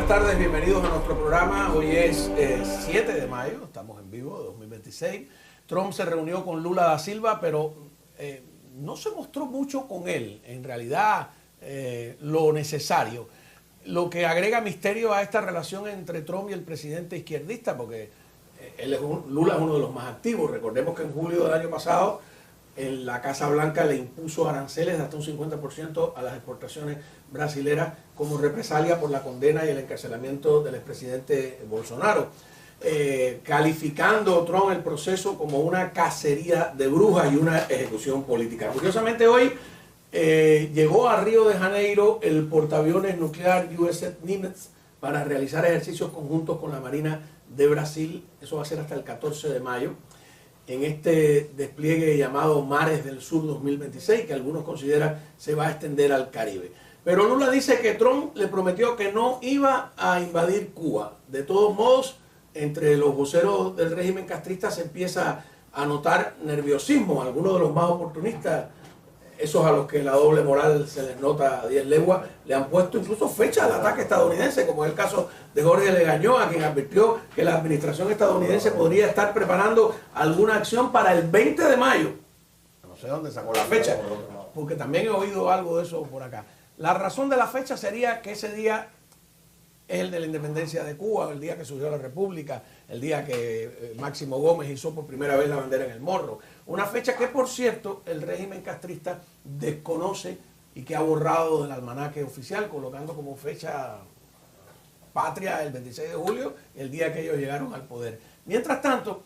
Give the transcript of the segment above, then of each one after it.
tardes, bienvenidos a nuestro programa. Hoy es 7 de mayo, estamos en vivo, 2026. Trump se reunió con Lula da Silva, pero no se mostró mucho con él, en realidad lo necesario. Lo que agrega misterio a esta relación entre Trump y el presidente izquierdista, porque Lula es uno de los más activos. Recordemos que en julio del año pasado en la Casa Blanca le impuso aranceles de hasta un 50% a las exportaciones brasileras como represalia por la condena y el encarcelamiento del expresidente Bolsonaro, calificando Trump el proceso como una cacería de brujas y una ejecución política. Curiosamente hoy llegó a Río de Janeiro el portaaviones nuclear USS Nimitz para realizar ejercicios conjuntos con la Marina de Brasil. Eso va a ser hasta el 14 de mayo. En este despliegue llamado Mares del Sur 2026, que algunos consideran se va a extender al Caribe. Pero Lula dice que Trump le prometió que no iba a invadir Cuba. De todos modos, entre los voceros del régimen castrista se empieza a notar nerviosismo. Algunos de los más oportunistas, esos a los que la doble moral se les nota a 10 leguas, le han puesto incluso fecha al ataque estadounidense, como es el caso de Jorge Legañó, quien advirtió que la administración estadounidense podría estar preparando alguna acción para el 20 de mayo. No sé dónde sacó la fecha, porque también he oído algo de eso por acá. La razón de la fecha sería que ese día es el de la independencia de Cuba, el día que surgió la República, el día que Máximo Gómez hizo por primera vez la bandera en el morro. Una fecha que, por cierto, el régimen castrista desconoce y que ha borrado del almanaque oficial, colocando como fecha patria el 26 de julio, el día que ellos llegaron al poder. Mientras tanto,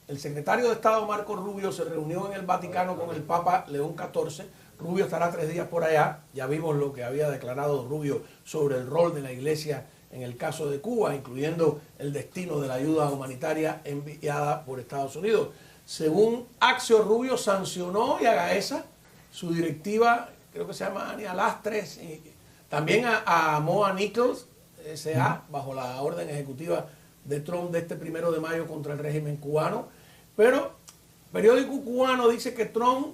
el secretario de Estado Marco Rubio se reunió en el Vaticano con el Papa León XIV. Rubio estará 3 días por allá. Ya vimos lo que había declarado Rubio sobre el rol de la Iglesia en el caso de Cuba, incluyendo el destino de la ayuda humanitaria enviada por Estados Unidos. Según Axio, Rubio sancionó y Agaesa su directiva, creo que se llama Ania Lastres, y también a Moa Nichols, S.A., bajo la orden ejecutiva de Trump de este 1 de mayo contra el régimen cubano. Pero el periódico cubano dice que Trump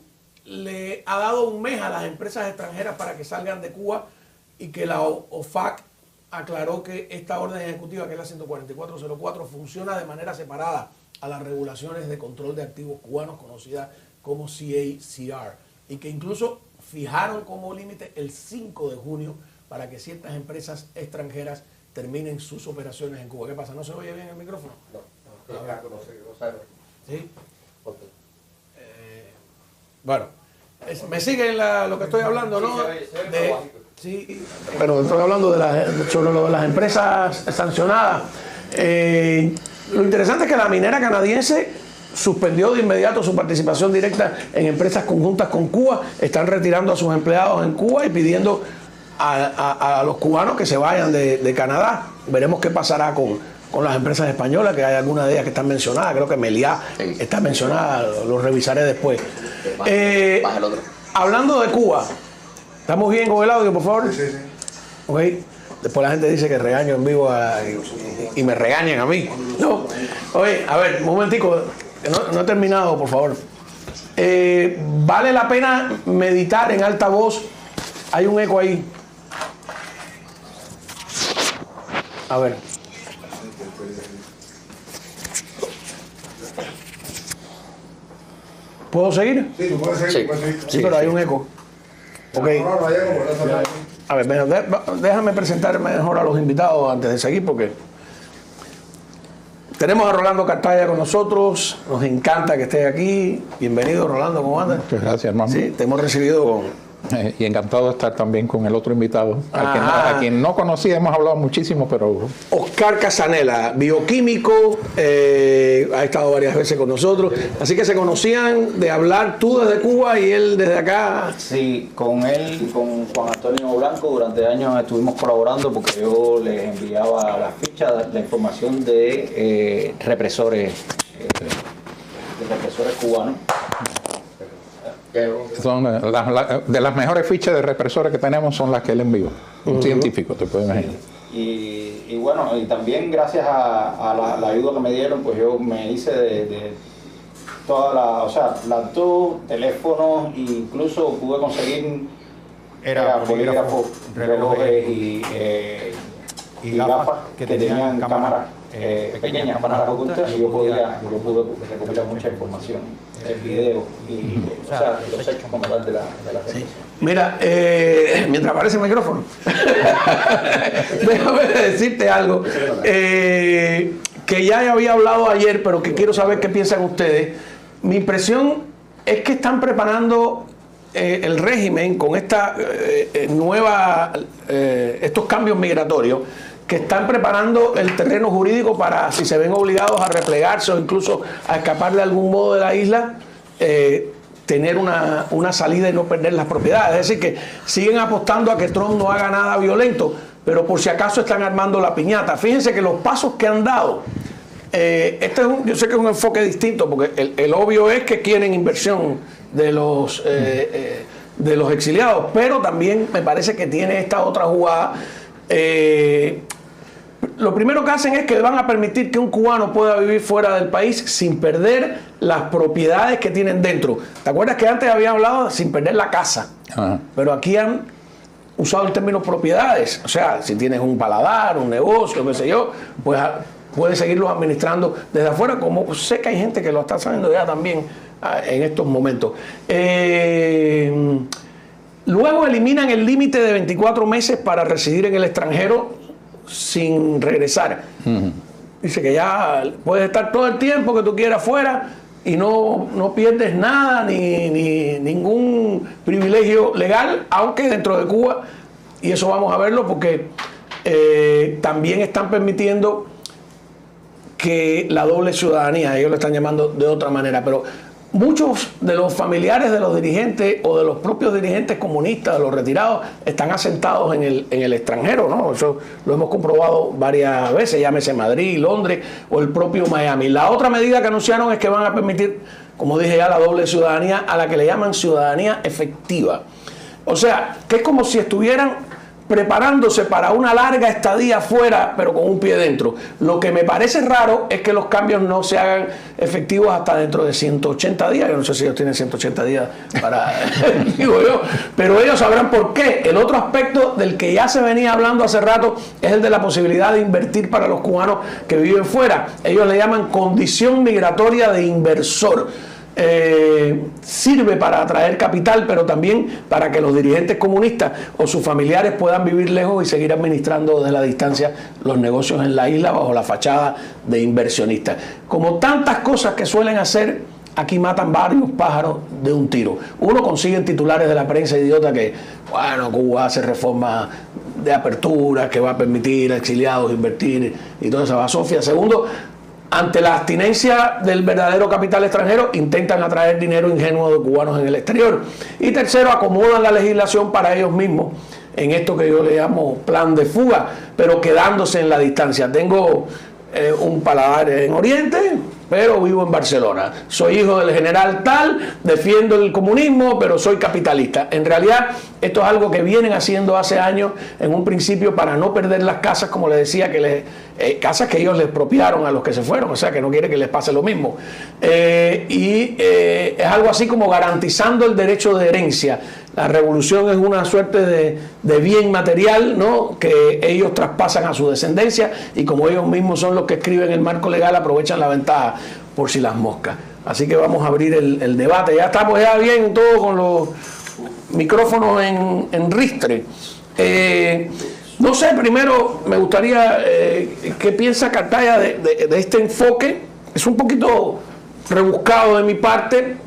le ha dado un mes a las empresas extranjeras para que salgan de Cuba y que la OFAC aclaró que esta orden ejecutiva, que es la 14404, funciona de manera separada a las regulaciones de control de activos cubanos conocidas como CACR, y que incluso fijaron como límite el 5 de junio para que ciertas empresas extranjeras terminen sus operaciones en Cuba. ¿Qué pasa? ¿No se oye bien el micrófono? No sé. ¿Sí? Bueno, me siguen lo que estoy hablando, ¿no? Sí, pero estoy hablando sobre lo de las empresas sancionadas. Lo interesante es que la minera canadiense suspendió de inmediato su participación directa en empresas conjuntas con Cuba. Están retirando a sus empleados en Cuba y pidiendo a los cubanos que se vayan de Canadá. Veremos qué pasará con las empresas españolas, que hay algunas de ellas que están mencionadas. Creo que Meliá está mencionada, lo revisaré después. Hablando de Cuba, ¿estamos bien con el audio, por favor? Sí. Okay. Después la gente dice que regaño en vivo y me regañan a mí. No. Oye, a ver, un momentico, no he terminado, por favor. Vale la pena meditar en alta voz. Hay un eco ahí. A ver. ¿Puedo seguir? Sí, tú puedes seguir. Sí, pero hay un eco. Ok. A ver, déjame presentar mejor a los invitados antes de seguir, porque tenemos a Rolando Cartaya con nosotros. Nos encanta que estés aquí. Bienvenido, Rolando, ¿cómo andas? Muchas gracias, hermano. Sí, te hemos recibido con... Y encantado de estar también con el otro invitado, a quien no conocía, hemos hablado muchísimo, pero... Oscar Casanela, bioquímico, ha estado varias veces con nosotros, así que se conocían de hablar tú desde Cuba y él desde acá. Sí, con él, con Juan Antonio Blanco, durante años estuvimos colaborando porque yo les enviaba las fichas, la información de represores cubanos. Son de las mejores fichas de represores que tenemos, son las que él envió. Un científico, te puedes imaginar. Y bueno, y también gracias a la ayuda que me dieron, pues yo me hice de toda laptop, teléfonos, incluso pude conseguir bolígrafos, relojes y y gafas que tenían cámaras pequeñas, cámaras ocultas, y yo pude recopilar mucha información, el video y o sea, los hechos como tal de la sí. Mira, mientras aparece el micrófono, déjame decirte algo que ya había hablado ayer, pero que quiero saber qué piensan ustedes. Mi impresión es que están preparando el régimen con esta estos cambios migratorios, que están preparando el terreno jurídico para, si se ven obligados a replegarse o incluso a escapar de algún modo de la isla, tener una salida y no perder las propiedades. Es decir, que siguen apostando a que Trump no haga nada violento, pero por si acaso están armando la piñata. Fíjense que los pasos que han dado, yo sé que es un enfoque distinto, porque el obvio es que quieren inversión de los exiliados, pero también me parece que tiene esta otra jugada. Lo primero que hacen es que van a permitir que un cubano pueda vivir fuera del país sin perder las propiedades que tienen dentro. ¿Te acuerdas que antes había hablado sin perder la casa? Ajá. Pero aquí han usado el término propiedades. O sea, si tienes un paladar, un negocio, qué sé yo, pues puedes seguirlos administrando desde afuera, como sé que hay gente que lo está sabiendo ya también en estos momentos. Luego eliminan el límite de 24 meses para residir en el extranjero sin regresar. Dice que ya puedes estar todo el tiempo que tú quieras fuera y no pierdes nada ni ningún privilegio legal, aunque dentro de Cuba, y eso vamos a verlo porque también están permitiendo que la doble ciudadanía, ellos lo están llamando de otra manera, pero muchos de los familiares de los dirigentes o de los propios dirigentes comunistas, de los retirados, están asentados en el extranjero, ¿no? Eso lo hemos comprobado varias veces, llámese Madrid, Londres o el propio Miami. La otra medida que anunciaron es que van a permitir, como dije ya, la doble ciudadanía, a la que le llaman ciudadanía efectiva. O sea, que es como si estuvieran preparándose para una larga estadía afuera, pero con un pie dentro. Lo que me parece raro es que los cambios no se hagan efectivos hasta dentro de 180 días. Yo no sé si ellos tienen 180 días para, digo yo, pero ellos sabrán por qué. El otro aspecto del que ya se venía hablando hace rato es el de la posibilidad de invertir para los cubanos que viven fuera. Ellos le llaman condición migratoria de inversor. Sirve para atraer capital, pero también para que los dirigentes comunistas o sus familiares puedan vivir lejos y seguir administrando desde la distancia los negocios en la isla bajo la fachada de inversionistas. Como tantas cosas que suelen hacer, aquí matan varios pájaros de un tiro. Uno, consiguen titulares de la prensa idiota que, bueno, Cuba hace reformas de apertura que va a permitir a exiliados invertir y toda esa basofia. Segundo, ante la abstinencia del verdadero capital extranjero, intentan atraer dinero ingenuo de cubanos en el exterior. Y tercero, acomodan la legislación para ellos mismos en esto que yo le llamo plan de fuga, pero quedándose en la distancia. Tengo un paladar en Oriente, pero vivo en Barcelona. Soy hijo del general tal, defiendo el comunismo, pero soy capitalista. En realidad, esto es algo que vienen haciendo hace años, en un principio para no perder las casas, como les decía, casas que ellos les expropiaron a los que se fueron, o sea, que no quiere que les pase lo mismo. Es algo así como garantizando el derecho de herencia. La revolución es una suerte de bien material, ¿no?, que ellos traspasan a su descendencia, y como ellos mismos son los que escriben el marco legal, aprovechan la ventaja por si las moscas. Así que vamos a abrir el debate. Ya estamos ya bien todo con los micrófonos en ristre. No sé, primero me gustaría qué piensa Cartaya de este enfoque. Es un poquito rebuscado de mi parte,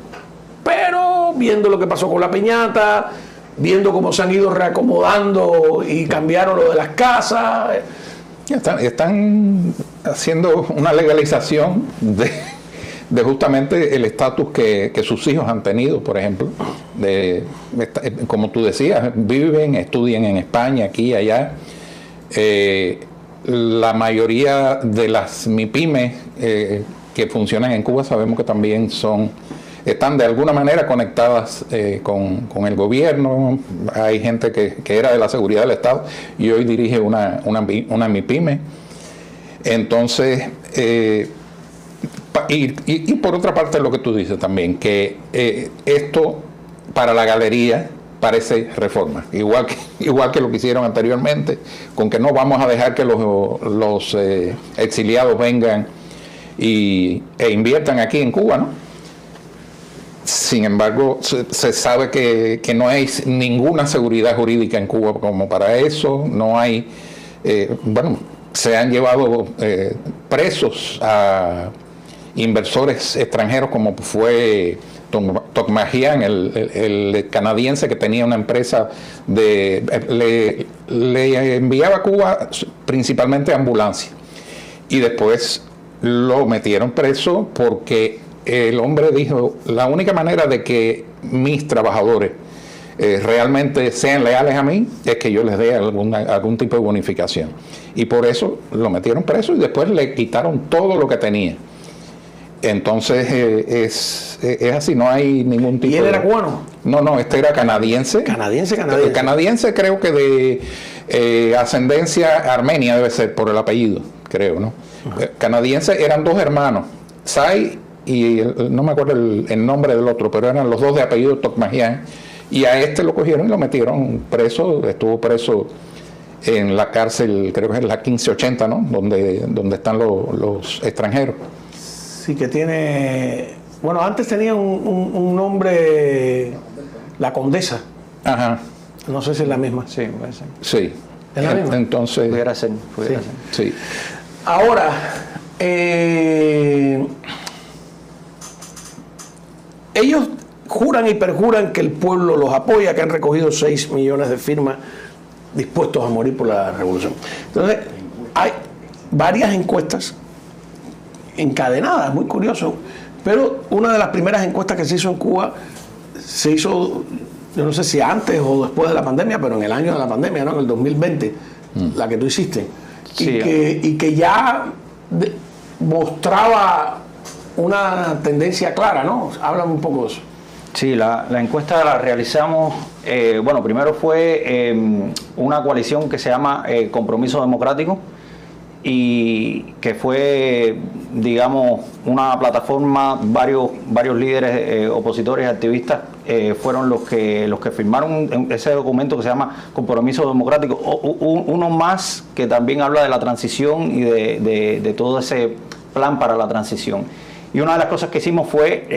pero viendo lo que pasó con la piñata, viendo cómo se han ido reacomodando y cambiaron lo de las casas. Están haciendo una legalización de justamente el estatus que sus hijos han tenido, por ejemplo. Como tú decías, viven, estudian en España, aquí y allá. La mayoría de las MIPYMES que funcionan en Cuba sabemos que también están de alguna manera conectadas con el gobierno. Hay gente que era de la seguridad del Estado y hoy dirige una MIPYME. Entonces, y por otra parte lo que tú dices también, que esto para la galería parece reforma, igual que lo que hicieron anteriormente, con que no vamos a dejar que los exiliados vengan e inviertan aquí en Cuba, ¿no? Sin embargo, se sabe que no hay ninguna seguridad jurídica en Cuba como para eso. No hay, se han llevado presos a inversores extranjeros como fue Tokmajian, el canadiense que tenía una empresa le enviaba a Cuba principalmente ambulancias. Y después lo metieron preso porque el hombre dijo, la única manera de que mis trabajadores realmente sean leales a mí es que yo les dé algún tipo de bonificación. Y por eso lo metieron preso y después le quitaron todo lo que tenía. Entonces es así, no hay ningún tipo de... ¿Y él era cubano? No, este era canadiense. Canadiense creo que de ascendencia armenia debe ser por el apellido, creo, ¿no? Canadiense, eran dos hermanos, Sai y no me acuerdo el nombre del otro, pero eran los dos de apellido Tokmajian, y a este lo cogieron y lo metieron preso, estuvo preso en la cárcel, creo que es la 1580, ¿no? Donde están los extranjeros. Sí, que tiene, bueno, antes tenía un nombre, la Condesa. Ajá. No sé si es la misma. Sí, puede ser. Sí. ¿Es la misma? Entonces, Pudiera ser. Sí. Ahora, ellos juran y perjuran que el pueblo los apoya, que han recogido 6 millones de firmas dispuestos a morir por la revolución. Entonces, hay varias encuestas encadenadas, muy curioso, pero una de las primeras encuestas que se hizo en Cuba se hizo, yo no sé si antes o después de la pandemia, pero en el año de la pandemia, ¿no? En el 2020, la que tú hiciste, Sí, y que ya mostraba una tendencia clara, ¿no? Háblame un poco de eso. Sí, la encuesta la realizamos, primero fue una coalición que se llama Compromiso Democrático, y que fue, digamos, una plataforma, varios líderes opositores, activistas, fueron los que firmaron ese documento que se llama Compromiso Democrático. Uno más que también habla de la transición y de todo ese plan para la transición. Y una de las cosas que hicimos fue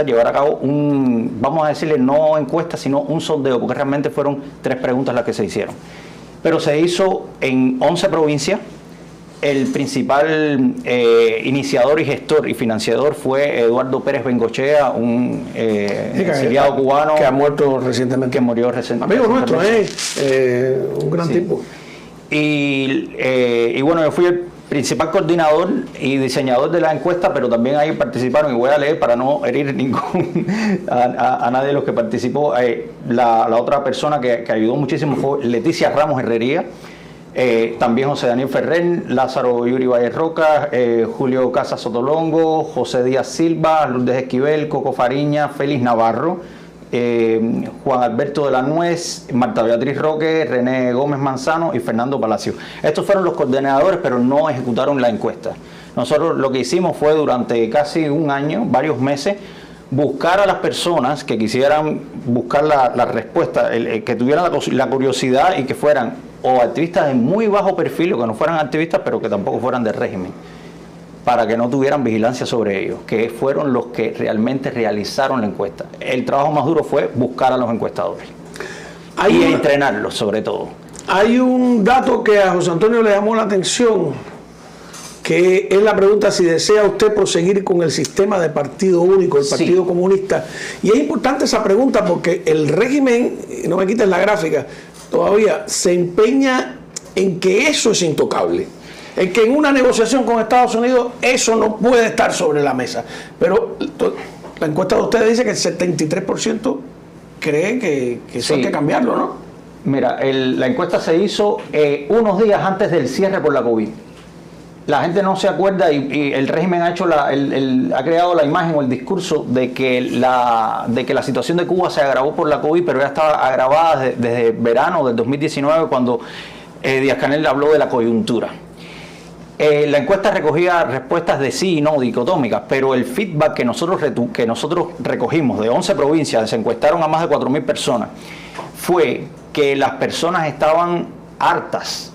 llevar a cabo vamos a decirle, no encuesta, sino un sondeo, porque realmente fueron 3 preguntas las que se hicieron. Pero se hizo en 11 provincias. El principal iniciador y gestor y financiador fue Eduardo Pérez Bengochea, un exiliado cubano que ha muerto recientemente. Que murió recientemente. Amigo nuestro, un gran tipo. Y bueno, yo fui el principal coordinador y diseñador de la encuesta, pero también ahí participaron, y voy a leer para no herir a nadie de los que participó. La otra persona que ayudó muchísimo fue Leticia Ramos Herrería. También José Daniel Ferrer, Lázaro Yuri Valle Roca, Julio Casas Sotolongo, José Díaz Silva, Lourdes Esquivel, Coco Fariña, Félix Navarro, Juan Alberto de la Nuez, Marta Beatriz Roque, René Gómez Manzano y Fernando Palacio. Estos fueron los coordinadores, pero no ejecutaron la encuesta. Nosotros lo que hicimos fue durante casi un año, varios meses, buscar a las personas que quisieran buscar la respuesta, que tuvieran la curiosidad y que fueran o activistas de muy bajo perfil, o que no fueran activistas, pero que tampoco fueran del régimen, para que no tuvieran vigilancia sobre ellos, que fueron los que realmente realizaron la encuesta. El trabajo más duro fue buscar a los encuestadores y entrenarlos sobre todo. Hay un dato que a José Antonio le llamó la atención, que es la pregunta si desea usted proseguir con el sistema de partido único, el Partido Comunista. Y es importante esa pregunta porque el régimen, no me quites la gráfica, todavía se empeña en que eso es intocable, en que en una negociación con Estados Unidos eso no puede estar sobre la mesa. Pero la encuesta de ustedes dice que el 73% cree que eso hay que cambiarlo, ¿no? Mira, la encuesta se hizo unos días antes del cierre por la COVID. La gente no se acuerda y el régimen ha creado la imagen o el discurso de que la situación de Cuba se agravó por la COVID, pero ya estaba agravada desde verano del 2019, cuando Díaz-Canel habló de la coyuntura. La encuesta recogía respuestas de sí y no dicotómicas, pero el feedback que nosotros recogimos de 11 provincias, se encuestaron a más de 4.000 personas, fue que las personas estaban hartas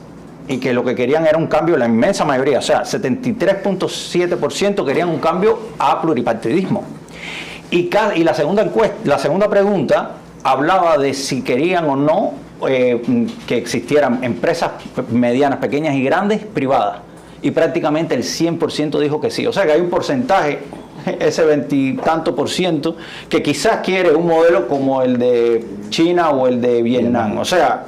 y que lo que querían era un cambio, la inmensa mayoría, o sea, 73.7% querían un cambio a pluripartidismo. Y la segunda encuesta, la segunda pregunta hablaba de si querían o no que existieran empresas medianas, pequeñas y grandes, privadas. Y prácticamente el 100% dijo que sí. O sea que hay un porcentaje, ese 20 y tanto por ciento, que quizás quiere un modelo como el de China o el de Vietnam. O sea,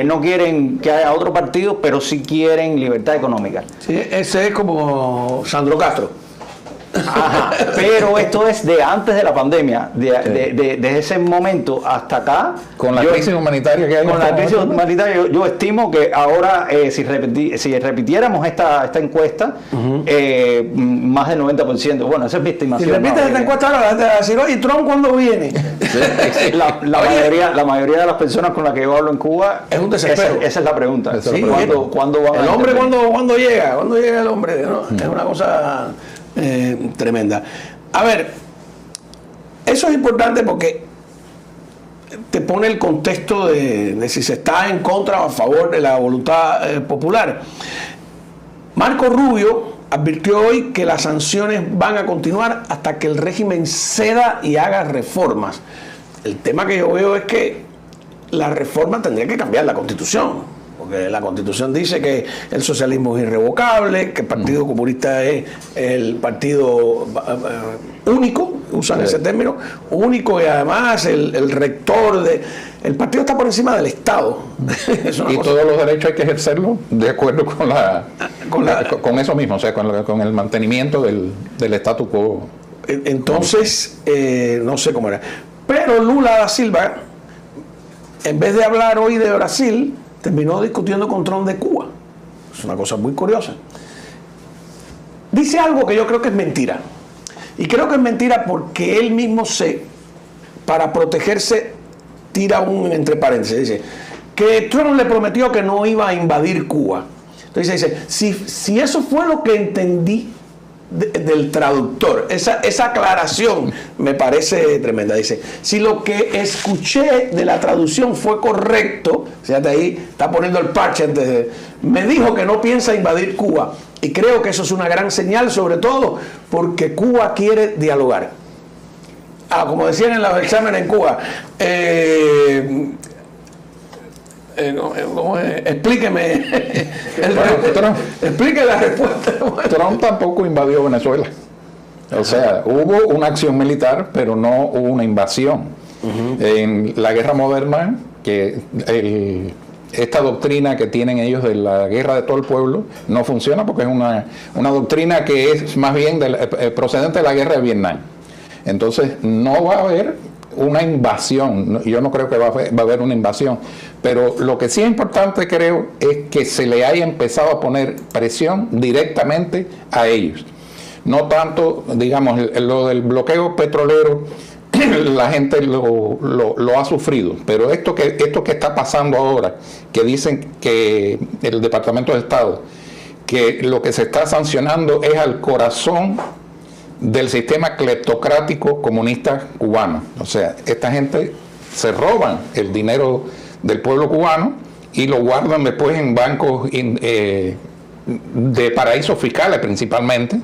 no quieren que haya otro partido, pero sí quieren libertad económica. Sí, ese es como Sandro Castro. Ajá, pero esto es de antes de la pandemia, desde ese momento hasta acá. Con la crisis humanitaria que hay. Con la crisis humanitaria, yo estimo que ahora, si repitiéramos esta encuesta, más del 90%, bueno, esa es mi estimación. Si repites esta encuesta ahora, la gente va a decir, oye, ¿Trump cuándo viene? La mayoría de las personas con las que yo hablo en Cuba, es un desespero. Esa es la pregunta. Sí, ¿Cuándo van el hombre cuándo llega? ¿Cuándo llega el hombre? ¿No? Es una cosa tremenda. A ver, eso es importante porque te pone el contexto de si se está en contra o a favor de la voluntad popular. Marco Rubio advirtió hoy que las sanciones van a continuar hasta que el régimen ceda y haga reformas. El tema que yo veo es que la reforma tendría que cambiar la Constitución. Porque la Constitución dice que el socialismo es irrevocable, que el Partido Comunista es el partido único, usan ese término, único, y además el rector el partido está por encima del Estado. Y todos los derechos hay que ejercerlos de acuerdo con eso mismo, o sea, con el mantenimiento del statu quo. Entonces, no sé cómo era. Pero Lula da Silva, en vez de hablar hoy de Brasil, terminó discutiendo con Trump de Cuba. Es una cosa muy curiosa. Dice algo que yo creo que es mentira. Y creo que es mentira porque él mismo para protegerse, tira un entre paréntesis. Dice que Trump le prometió que no iba a invadir Cuba. Entonces dice, si eso fue lo que entendí del traductor, esa aclaración me parece tremenda. Dice, si lo que escuché de la traducción fue correcto, fíjate ahí, está poniendo el parche antes me dijo que no piensa invadir Cuba, y creo que eso es una gran señal, sobre todo porque Cuba quiere dialogar. Como decían en los exámenes en Cuba, explíqueme explique la respuesta. Trump tampoco invadió Venezuela. O sea, hubo una acción militar, pero no hubo una invasión. En la guerra moderna, que esta doctrina que tienen ellos de la guerra de todo el pueblo no funciona, porque es una doctrina que es más bien procedente de la guerra de Vietnam. Entonces no va a haber una invasión, yo no creo que va a haber una invasión, pero lo que sí es importante, creo, es que se le haya empezado a poner presión directamente a ellos. No tanto, digamos, lo del bloqueo petrolero, la gente lo ha sufrido, pero esto que está pasando ahora, que dicen que el Departamento de Estado, que lo que se está sancionando es al corazón del sistema cleptocrático comunista cubano. O sea, esta gente se roban el dinero del pueblo cubano y lo guardan después en bancos de paraísos fiscales principalmente,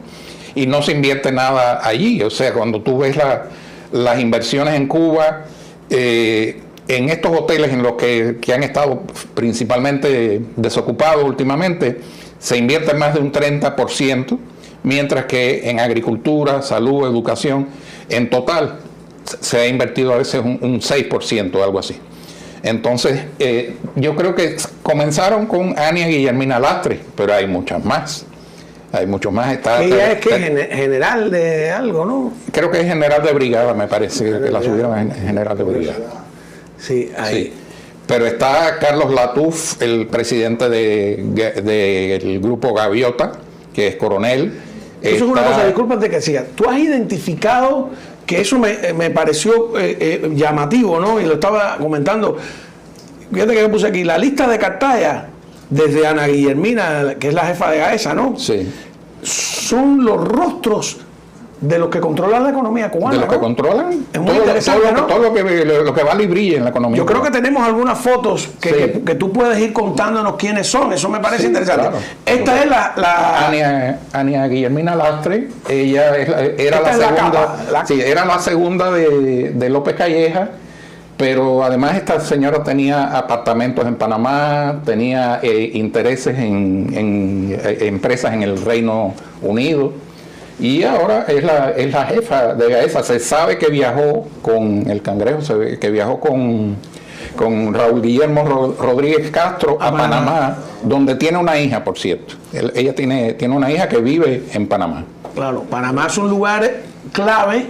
y no se invierte nada allí. O sea, cuando tú ves las inversiones en Cuba, en estos hoteles en los que han estado principalmente desocupados últimamente, se invierte más de un 30%, mientras que en agricultura, salud, educación, en total se ha invertido a veces un 6% o algo así. Entonces, yo creo que comenzaron con Ania Guillermina Lastre, pero hay muchas más. Hay muchos más. Ella es que general de algo, ¿no? Creo que es general de brigada, me parece, que la subieron a general de brigada. Sí, ahí. Sí. Pero está Carlos Latuf, el presidente del grupo Gaviota, que es coronel. Eso es una cosa, discúlpate que siga. Tú has identificado, que eso me pareció llamativo, ¿no? Y lo estaba comentando. Fíjate que yo puse aquí la lista de Cartaya, desde Ana Guillermina, que es la jefa de AESA, ¿no? Sí. Son los rostros de los que controlan la economía cubana. De los que ¿no? controlan Es muy interesante, ¿no? todo lo que vale y brilla en la economía. Yo creo que tenemos algunas fotos que tú puedes ir contándonos quiénes son. Eso me parece interesante. Claro. Esta es la Ania Guillermina Lastre. Ella era la segunda. Sí, era la segunda de López Calleja. Pero además esta señora tenía apartamentos en Panamá, tenía intereses en empresas en el Reino Unido. Y ahora es la jefa de GAESA. Se sabe que viajó con el Cangrejo, que viajó con Raúl Guillermo Rodríguez Castro a Panamá, donde tiene una hija, por cierto. Ella tiene una hija que vive en Panamá. Claro, Panamá es un lugar clave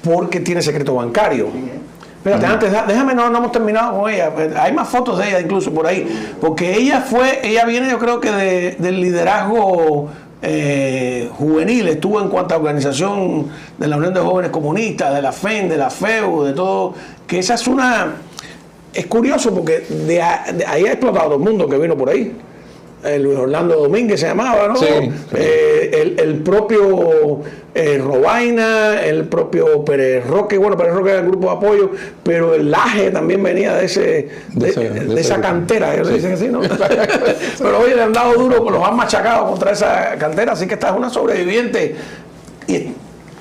porque tiene secreto bancario. Espérate, antes, déjame, no hemos terminado con ella. Hay más fotos de ella incluso por ahí. Porque ella viene, yo creo que del liderazgo juvenil, estuvo en cuanto a organización de la Unión de Jóvenes Comunistas, de la FEN, de la FEU, de todo, que esa es es curioso porque de ahí ha explotado todo el mundo que vino por ahí. Luis Orlando Domínguez se llamaba, ¿no? Sí, sí. El propio Robaina, el propio Pérez Roque, bueno, Pérez Roque era el grupo de apoyo, pero el Laje también venía de esa cantera, ellos dicen así, ¿no? Pero hoy le han dado duro, los han machacado contra esa cantera, así que esta es una sobreviviente. Y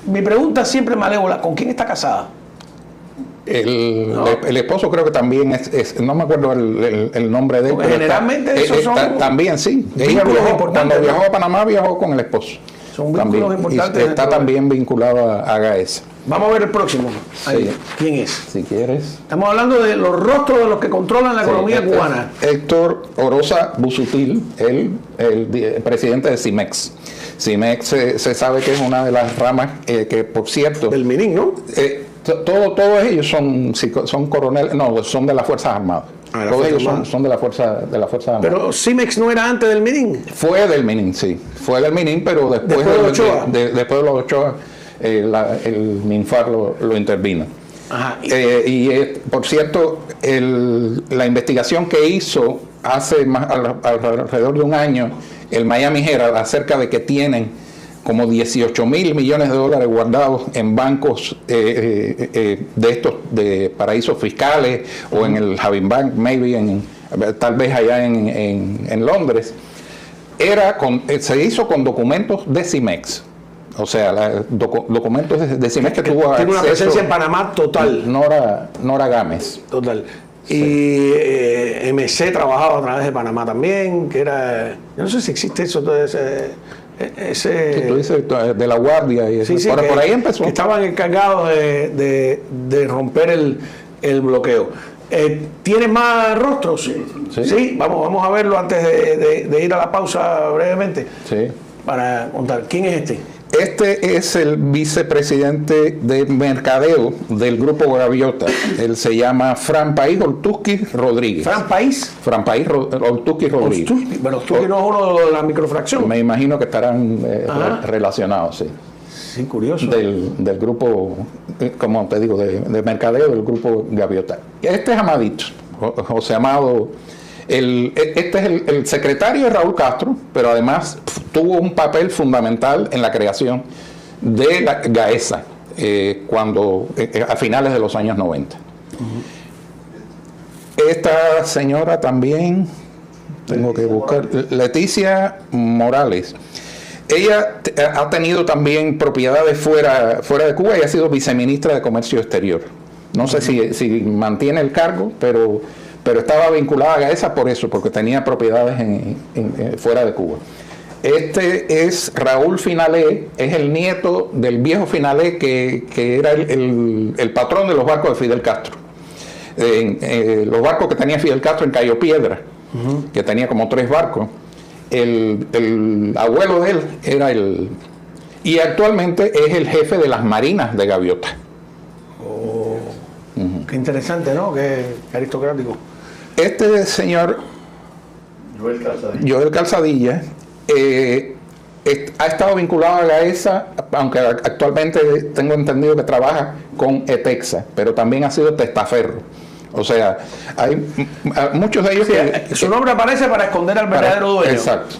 mi pregunta siempre malévola, ¿con quién está casada? El esposo creo que también no me acuerdo el nombre de él. Porque generalmente esos son también sí. Ella cuando viajó a Panamá viajó con el esposo. Son vínculos importantes. Y está también vinculado a GAESA. Vamos a ver el próximo. Ahí. Sí. ¿Quién es? Si quieres. Estamos hablando de los rostros de los que controlan la economía cubana. Héctor Oroza Busutil, el presidente de CIMEX. CIMEX se sabe que es una de las ramas que, por cierto... Del MININ, ¿no? Todos ellos son coroneles, no, son de las Fuerzas Armadas. Todos ellos son de la Fuerza Armada. Pero CIMEX no era antes del MININ. Fue del MININ, sí. Fue del MININ, pero después de los Ochoa. Después de los Ochoa, el MINFAR lo intervino. Ajá. Por cierto, la investigación que hizo hace alrededor de un año el Miami Herald acerca de que tienen como 18 mil millones de dólares guardados en bancos de estos de paraísos fiscales o en el Having Bank, tal vez allá en Londres, se hizo con documentos de CIMEX. O sea, documentos de CIMEX que tuvo tiene una presencia en Panamá total. Nora Gámez. Total. Y MC trabajaba a través de Panamá también, que era... Yo no sé si existe eso, todo ese... Tú dices de la Guardia y eso. Sí, por ahí empezó. Que estaban encargados de romper el bloqueo. ¿Tienes más rostros? Sí. Vamos a verlo antes de ir a la pausa brevemente. Sí. Para contar. ¿Quién es este? Este es el vicepresidente de mercadeo del grupo Gaviota. Él se llama Fran País Oltuski Rodríguez. ¿Fran País? Fran País Oltuski Rodríguez. Pero Oltuski no es uno de la microfracción. Me imagino que estarán relacionados, sí. Sí, curioso. Del grupo, como te digo, de mercadeo del grupo Gaviota. Este es Amadito, José Amado. Este es el secretario de Raúl Castro, pero además tuvo un papel fundamental en la creación de la GAESA a finales de los años 90. Esta señora también, tengo que buscar, Leticia Morales. Ella ha tenido también propiedades fuera de Cuba y ha sido viceministra de Comercio Exterior. No sé si mantiene el cargo, pero estaba vinculada a GAESA por eso, porque tenía propiedades fuera de Cuba. Este es Raúl Finalé, es el nieto del viejo Finalé que era el patrón de los barcos de Fidel Castro. Los barcos que tenía Fidel Castro en Cayo Piedra, que tenía como 3 barcos. El abuelo de él era y actualmente es el jefe de las marinas de Gaviota. Qué interesante, ¿no? Qué aristocrático. Este señor Joel Calzadilla ha estado vinculado a GAESA, aunque actualmente tengo entendido que trabaja con ETEXA, pero también ha sido testaferro. O sea, hay muchos de ellos su nombre aparece para esconder al verdadero dueño. Exacto.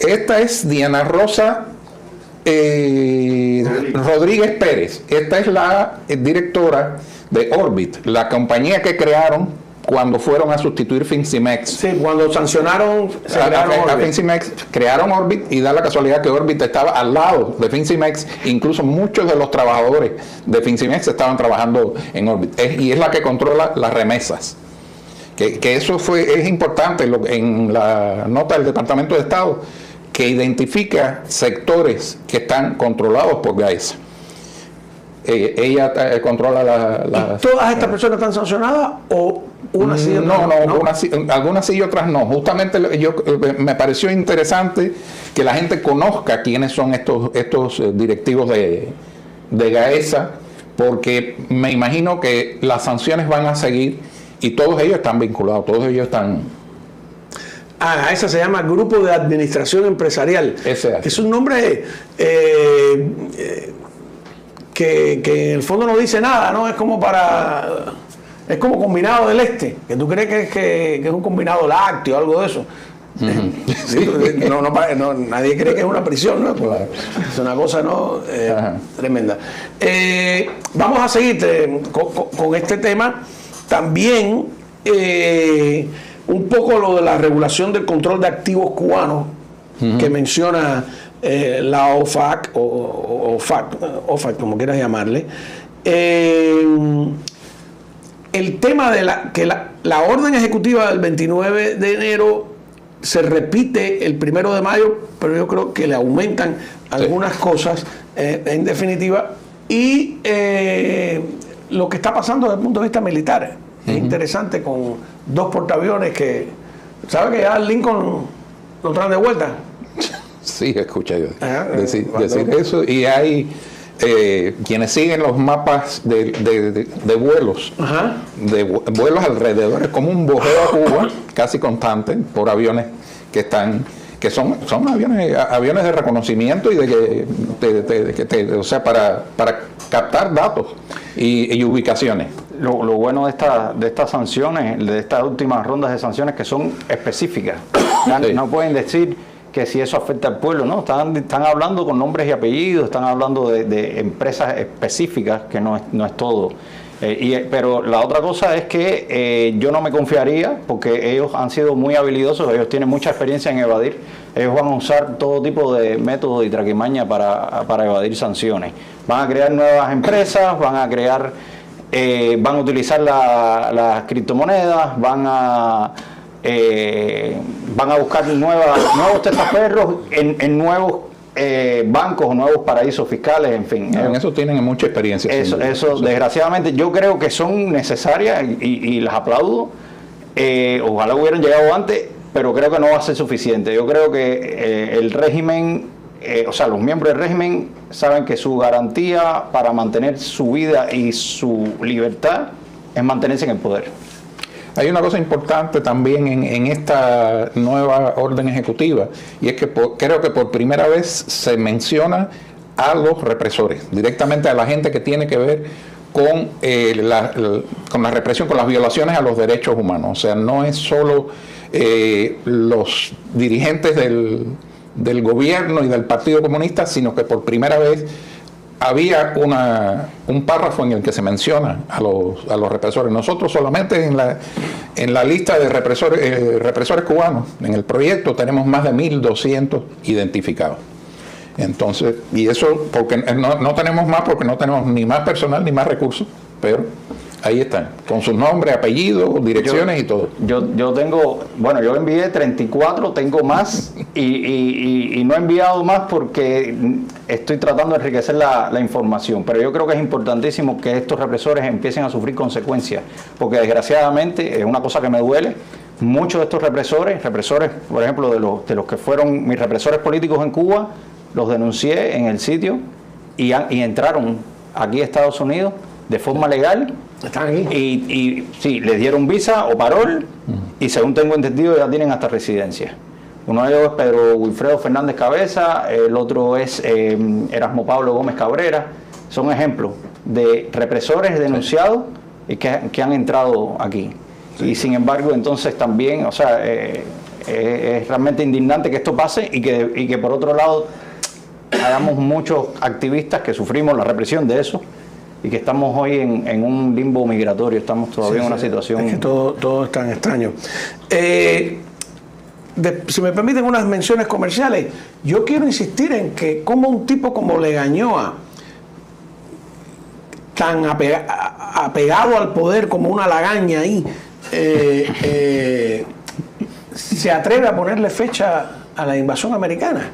Esta es Diana Rosa Rodríguez Pérez. Esta es la directora de Orbit, la compañía que crearon cuando fueron a sustituir Fincimex. Sí, cuando sancionaron a Fincimex, crearon Orbit, y da la casualidad que Orbit estaba al lado de Fincimex. Incluso muchos de los trabajadores de Fincimex estaban trabajando en Orbit. Y es la que controla las remesas. Que eso es importante en la nota del Departamento de Estado, que identifica sectores que están controlados por Gaesa. Ella controla las... ¿Todas estas personas están sancionadas o unas sí y otras no? Algunas sí y otras no. Justamente me pareció interesante que la gente conozca quiénes son estos directivos de Gaesa, porque me imagino que las sanciones van a seguir y todos ellos están vinculados, todos ellos están... Esa se llama Grupo de Administración Empresarial. Es un nombre que en el fondo no dice nada, ¿no? Es como es como Combinado del Este, que tú crees que es un combinado lácteo o algo de eso. Sí, nadie cree que es una prisión, ¿no? Pues, es una cosa, ¿no? Tremenda. Vamos a seguir con este tema. También un poco lo de la regulación del control de activos cubanos que menciona la OFAC o OFAC, como quieras llamarle. El tema de que la orden ejecutiva del 29 de enero se repite el 1 de mayo, pero yo creo que le aumentan algunas cosas en definitiva. Y lo que está pasando desde el punto de vista militar es interesante, con 2 portaaviones que, ¿sabe que ya Lincoln lo traen de vuelta? Sí, escuché yo decir eso. Y hay quienes siguen los mapas de vuelos, de vuelos alrededor, es como un bojeo a Cuba casi constante por aviones que son aviones de reconocimiento y o sea, para captar datos y ubicaciones. Lo bueno de estas sanciones, de estas últimas rondas de sanciones, que son específicas. No pueden decir que si eso afecta al pueblo, no, están hablando con nombres y apellidos, están hablando de empresas específicas, que no es todo. Pero la otra cosa es que yo no me confiaría, porque ellos han sido muy habilidosos, ellos tienen mucha experiencia en evadir, ellos van a usar todo tipo de métodos y traquimaña para evadir sanciones. Van a crear nuevas empresas, van a utilizar las criptomonedas, van a buscar nuevos testaferros en nuevos bancos o nuevos paraísos fiscales, en fin. En eso tienen mucha experiencia. Eso desgraciadamente, yo creo que son necesarias y las aplaudo. Ojalá hubieran llegado antes, pero creo que no va a ser suficiente. Yo creo que el régimen, los miembros del régimen saben que su garantía para mantener su vida y su libertad es mantenerse en el poder. Hay una cosa importante también en esta nueva orden ejecutiva, y es que creo que por primera vez se menciona a los represores, directamente a la gente que tiene que ver con la represión, con las violaciones a los derechos humanos. O sea, no es solo los dirigentes del gobierno y del Partido Comunista, sino que por primera vez había un párrafo en el que se menciona a los represores. Nosotros solamente en la lista de represores cubanos, en el proyecto, tenemos más de 1.200 identificados. Entonces, y eso porque no tenemos más, porque no tenemos ni más personal ni más recursos, pero ahí están, con sus nombres, apellidos, direcciones y todo. Yo tengo, yo envié 34, tengo más y no he enviado más porque estoy tratando de enriquecer la información, pero yo creo que es importantísimo que estos represores empiecen a sufrir consecuencias, porque desgraciadamente es una cosa que me duele. Muchos de estos represores, por ejemplo, de los que fueron mis represores políticos en Cuba, los denuncié en el sitio y entraron aquí a Estados Unidos de forma legal. Están aquí. Y sí, les dieron visa o parol y según tengo entendido ya tienen hasta residencia. Uno de ellos es Pedro Wilfredo Fernández Cabeza, el otro es Erasmo Pablo Gómez Cabrera. Son ejemplos de represores denunciados y que han entrado aquí. Sí. Y sin embargo, entonces también, es realmente indignante que esto pase y que por otro lado hagamos muchos activistas que sufrimos la represión de eso y que estamos hoy en un limbo migratorio, estamos todavía en una situación... Es que todo es tan extraño. Si me permiten unas menciones comerciales, yo quiero insistir en que como un tipo como Legañoa, tan apegado al poder como una lagaña ahí, se atreve a ponerle fecha a la invasión americana.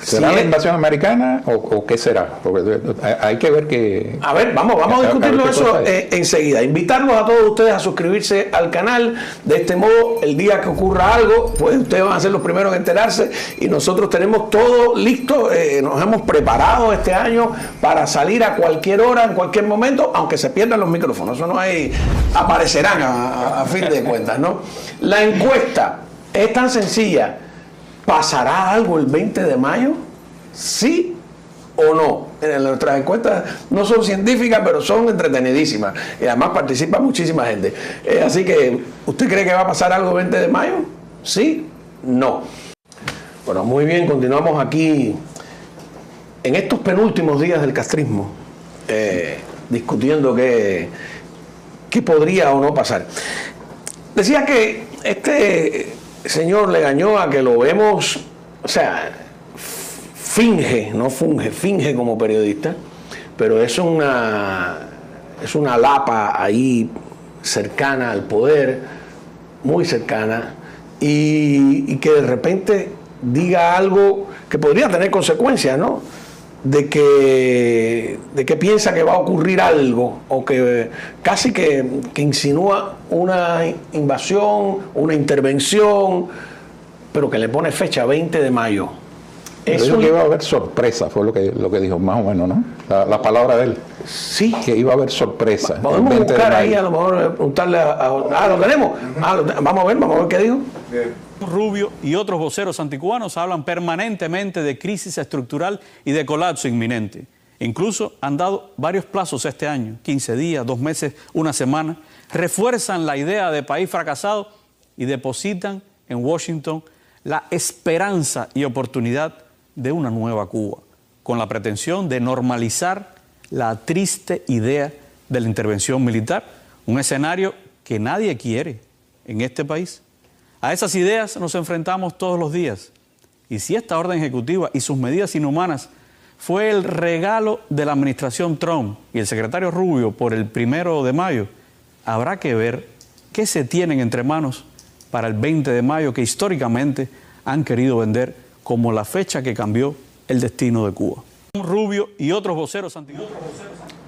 ¿Será la invasión americana o qué será? Porque hay que ver que... A ver, vamos a discutirlo eso enseguida. Invitarlos a todos ustedes a suscribirse al canal. De este modo, el día que ocurra algo, pues ustedes van a ser los primeros en enterarse y nosotros tenemos todo listo. Nos hemos preparado este año para salir a cualquier hora, en cualquier momento, aunque se pierdan los micrófonos. Eso no hay... aparecerán a fin de cuentas, ¿no? La encuesta es tan sencilla. ¿Pasará algo el 20 de mayo? ¿Sí o no? Nuestras encuestas no son científicas, pero son entretenidísimas. Y además participa muchísima gente. Así que, ¿usted cree que va a pasar algo el 20 de mayo? ¿Sí? No. Bueno, muy bien, continuamos aquí en estos penúltimos días del castrismo, discutiendo qué podría o no pasar. Decía que señor Legañoa, que lo vemos, o sea, finge como periodista, pero es una lapa ahí cercana al poder, muy cercana, y que de repente diga algo que podría tener consecuencias, ¿no? De que piensa que va a ocurrir algo, o que casi que insinúa una invasión, una intervención, pero que le pone fecha 20 de mayo. Eso que iba a haber sorpresa, fue lo que dijo más o menos, ¿no? La palabra de él. Sí. Que iba a haber sorpresa. Podemos buscar ahí, a lo mejor preguntarle ¿lo tenemos? Vamos a ver qué dijo. Rubio y otros voceros anticubanos hablan permanentemente de crisis estructural y de colapso inminente. Incluso han dado varios plazos este año, 15 días, 2 meses, 1 semana. Refuerzan la idea de país fracasado y depositan en Washington la esperanza y oportunidad de una nueva Cuba, con la pretensión de normalizar la triste idea de la intervención militar, un escenario que nadie quiere en este país. A esas ideas nos enfrentamos todos los días. Y si esta orden ejecutiva y sus medidas inhumanas fue el regalo de la administración Trump y el secretario Rubio por el 1 de mayo, habrá que ver qué se tienen entre manos para el 20 de mayo que históricamente han querido vender como la fecha que cambió el destino de Cuba. Rubio y otros voceros anticubanos.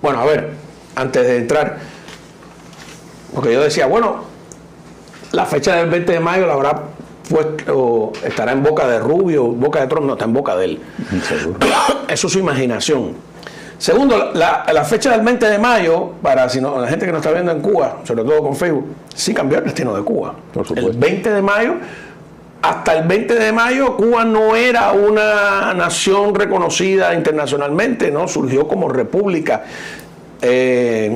Bueno, a ver, antes de entrar, porque yo decía, bueno, la fecha del 20 de mayo la habrá puesto, estará en boca de Rubio, boca de Trump, no, está en boca de él. Eso es su imaginación. Segundo, la fecha del 20 de mayo, para la gente que nos está viendo en Cuba, sobre todo con Facebook, sí cambió el destino de Cuba. El 20 de mayo, hasta el 20 de mayo, Cuba no era una nación reconocida internacionalmente, ¿no? Surgió como república. Es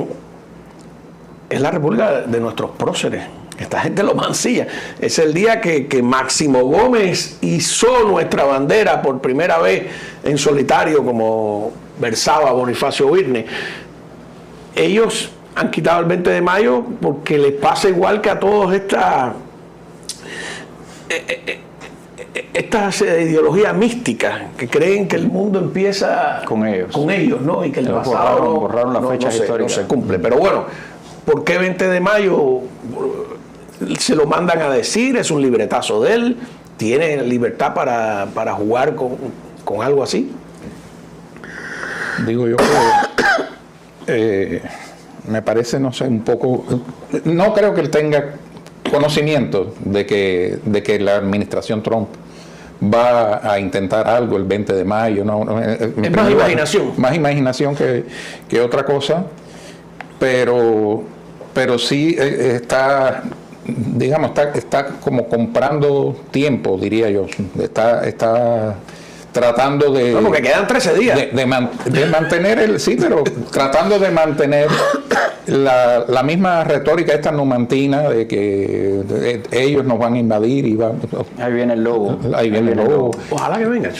la república de nuestros próceres. Esta gente lo mancilla. Es el día que Máximo Gómez izó nuestra bandera por primera vez en solitario, como versaba Bonifacio Birne. Ellos han quitado el 20 de mayo porque les pasa igual que a todos estas ideologías místicas que creen que el mundo empieza con ellos, ¿no? Y que el pasado borraron las fechas históricas. No se cumple. Pero bueno, ¿por qué 20 de mayo? Se lo mandan a decir, es un libretazo de él, tiene libertad para jugar con algo así. Digo yo que me parece, no sé, un poco, no creo que él tenga conocimiento de que la administración Trump va a intentar algo el 20 de mayo. Es más imaginación. Más imaginación que otra cosa, pero sí está... digamos, está como comprando tiempo, diría yo. Está tratando de... No, porque quedan 13 días. De mantener sí, pero tratando de mantener la misma retórica esta numantina de que ellos nos van a invadir y van... Ahí viene el lobo. Ahí viene el lobo. Ojalá que venga.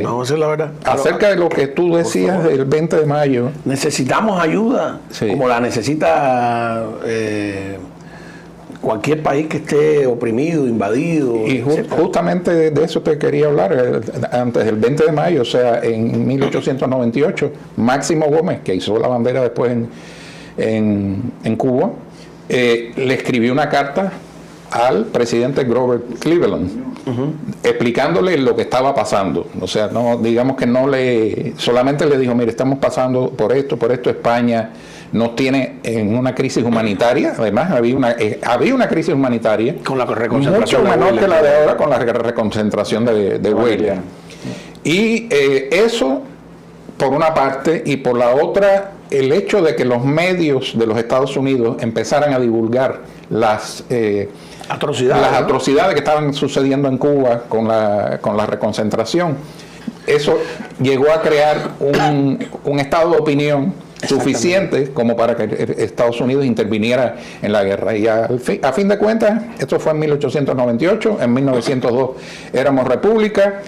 Vamos a decir la verdad. Acerca de lo que tú decías del 20 de mayo. Necesitamos ayuda, como la necesita cualquier país que esté oprimido, invadido. Y justamente de eso te quería hablar. Antes del 20 de mayo, o sea, en 1898, Máximo Gómez, que hizo la bandera después en Cuba, le escribió una carta al presidente Grover Cleveland, explicándole lo que estaba pasando. O sea, no digamos que solamente le dijo, mire, estamos pasando por esto, España nos tiene en una crisis humanitaria. Además había una crisis humanitaria con la reconcentración mucho menor que la de ahora, con la reconcentración de Weyler. Y eso por una parte, y por la otra el hecho de que los medios de los Estados Unidos empezaran a divulgar las atrocidades que estaban sucediendo en Cuba con la reconcentración, eso llegó a crear un estado de opinión suficiente como para que Estados Unidos interviniera en la guerra. Y a fin de cuentas, esto fue en 1898, en 1902 éramos república.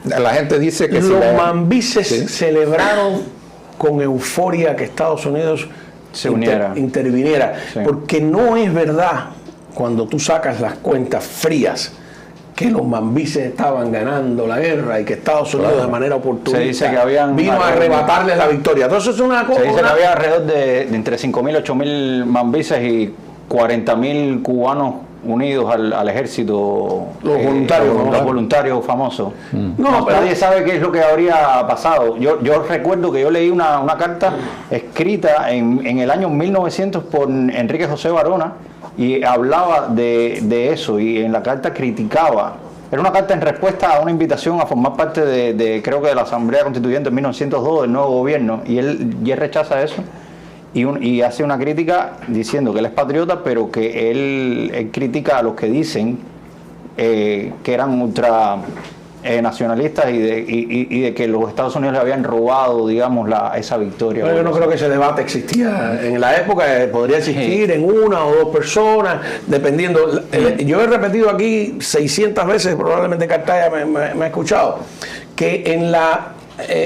La gente dice que los mambises celebraron con euforia que Estados Unidos se interviniera, porque no es verdad, cuando tú sacas las cuentas frías, que los mambises estaban ganando la guerra y que Estados Unidos de manera oportunista vino a arrebatarles la victoria. Entonces es una cosa. Se dice que había alrededor de entre 5.000 y 8.000 mambises y 40.000 cubanos unidos al ejército, los voluntarios famosos. No, pero nadie sabe qué es lo que habría pasado. Yo recuerdo que yo leí una carta escrita en el año 1900 por Enrique José Barona, y hablaba de eso, y en la carta criticaba. Era una carta en respuesta a una invitación a formar parte creo que de la Asamblea Constituyente en 1902 del nuevo gobierno, y él rechaza eso. Y hace una crítica diciendo que él es patriota, pero que él critica a los que dicen que eran ultra nacionalistas y de que los Estados Unidos le habían robado, digamos, esa victoria. Pero yo no creo que ese debate existía en la época. Podría existir en una o dos personas, dependiendo. Yo he repetido aquí 600 veces, probablemente Cartaya me ha escuchado, que en la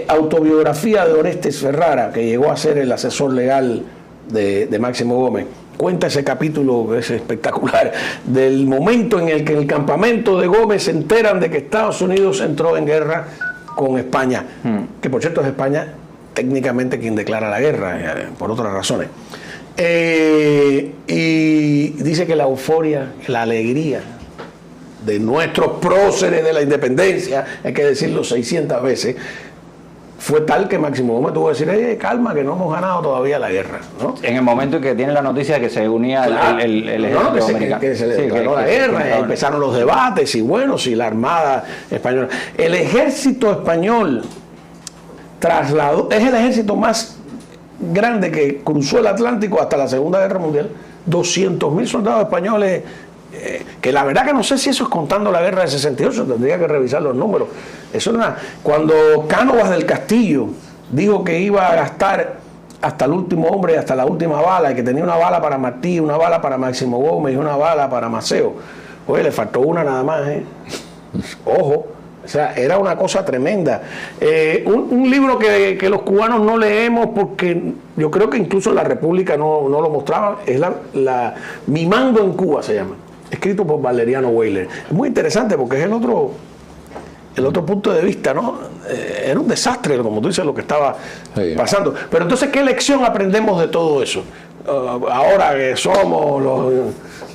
autobiografía de Orestes Ferrara, que llegó a ser el asesor legal de Máximo Gómez, cuenta ese capítulo que es espectacular, del momento en el que en el campamento de Gómez se enteran de que Estados Unidos entró en guerra con España, que por cierto es España técnicamente quien declara la guerra, por otras razones. Y dice que la euforia, la alegría de nuestros próceres de la independencia, hay que decirlo 600 veces, fue tal que Máximo Gómez tuvo que decir, calma, que no hemos ganado todavía la guerra, ¿no? En el momento en que tiene la noticia de que se unía el ejército americano. Que se declaró la guerra, empezaron los debates, y bueno, si la Armada Española. El ejército español es el ejército más grande que cruzó el Atlántico hasta la Segunda Guerra Mundial. 200.000 soldados españoles, que la verdad que no sé si eso es contando la guerra de 68, tendría que revisar los números. Eso es nada. Cuando Cánovas del Castillo dijo que iba a gastar hasta el último hombre, hasta la última bala, y que tenía una bala para Martí, una bala para Máximo Gómez y una bala para Maceo, oye, le faltó una nada más, ojo. O sea, era una cosa tremenda. Un libro que los cubanos no leemos, porque yo creo que incluso la República no lo mostraba, es Mimando en Cuba, se llama, escrito por Valeriano Weyler. Es muy interesante porque es el otro punto de vista, ¿no? Era un desastre, como tú dices, lo que estaba pasando. Pero entonces, ¿qué lección aprendemos de todo eso? Ahora que somos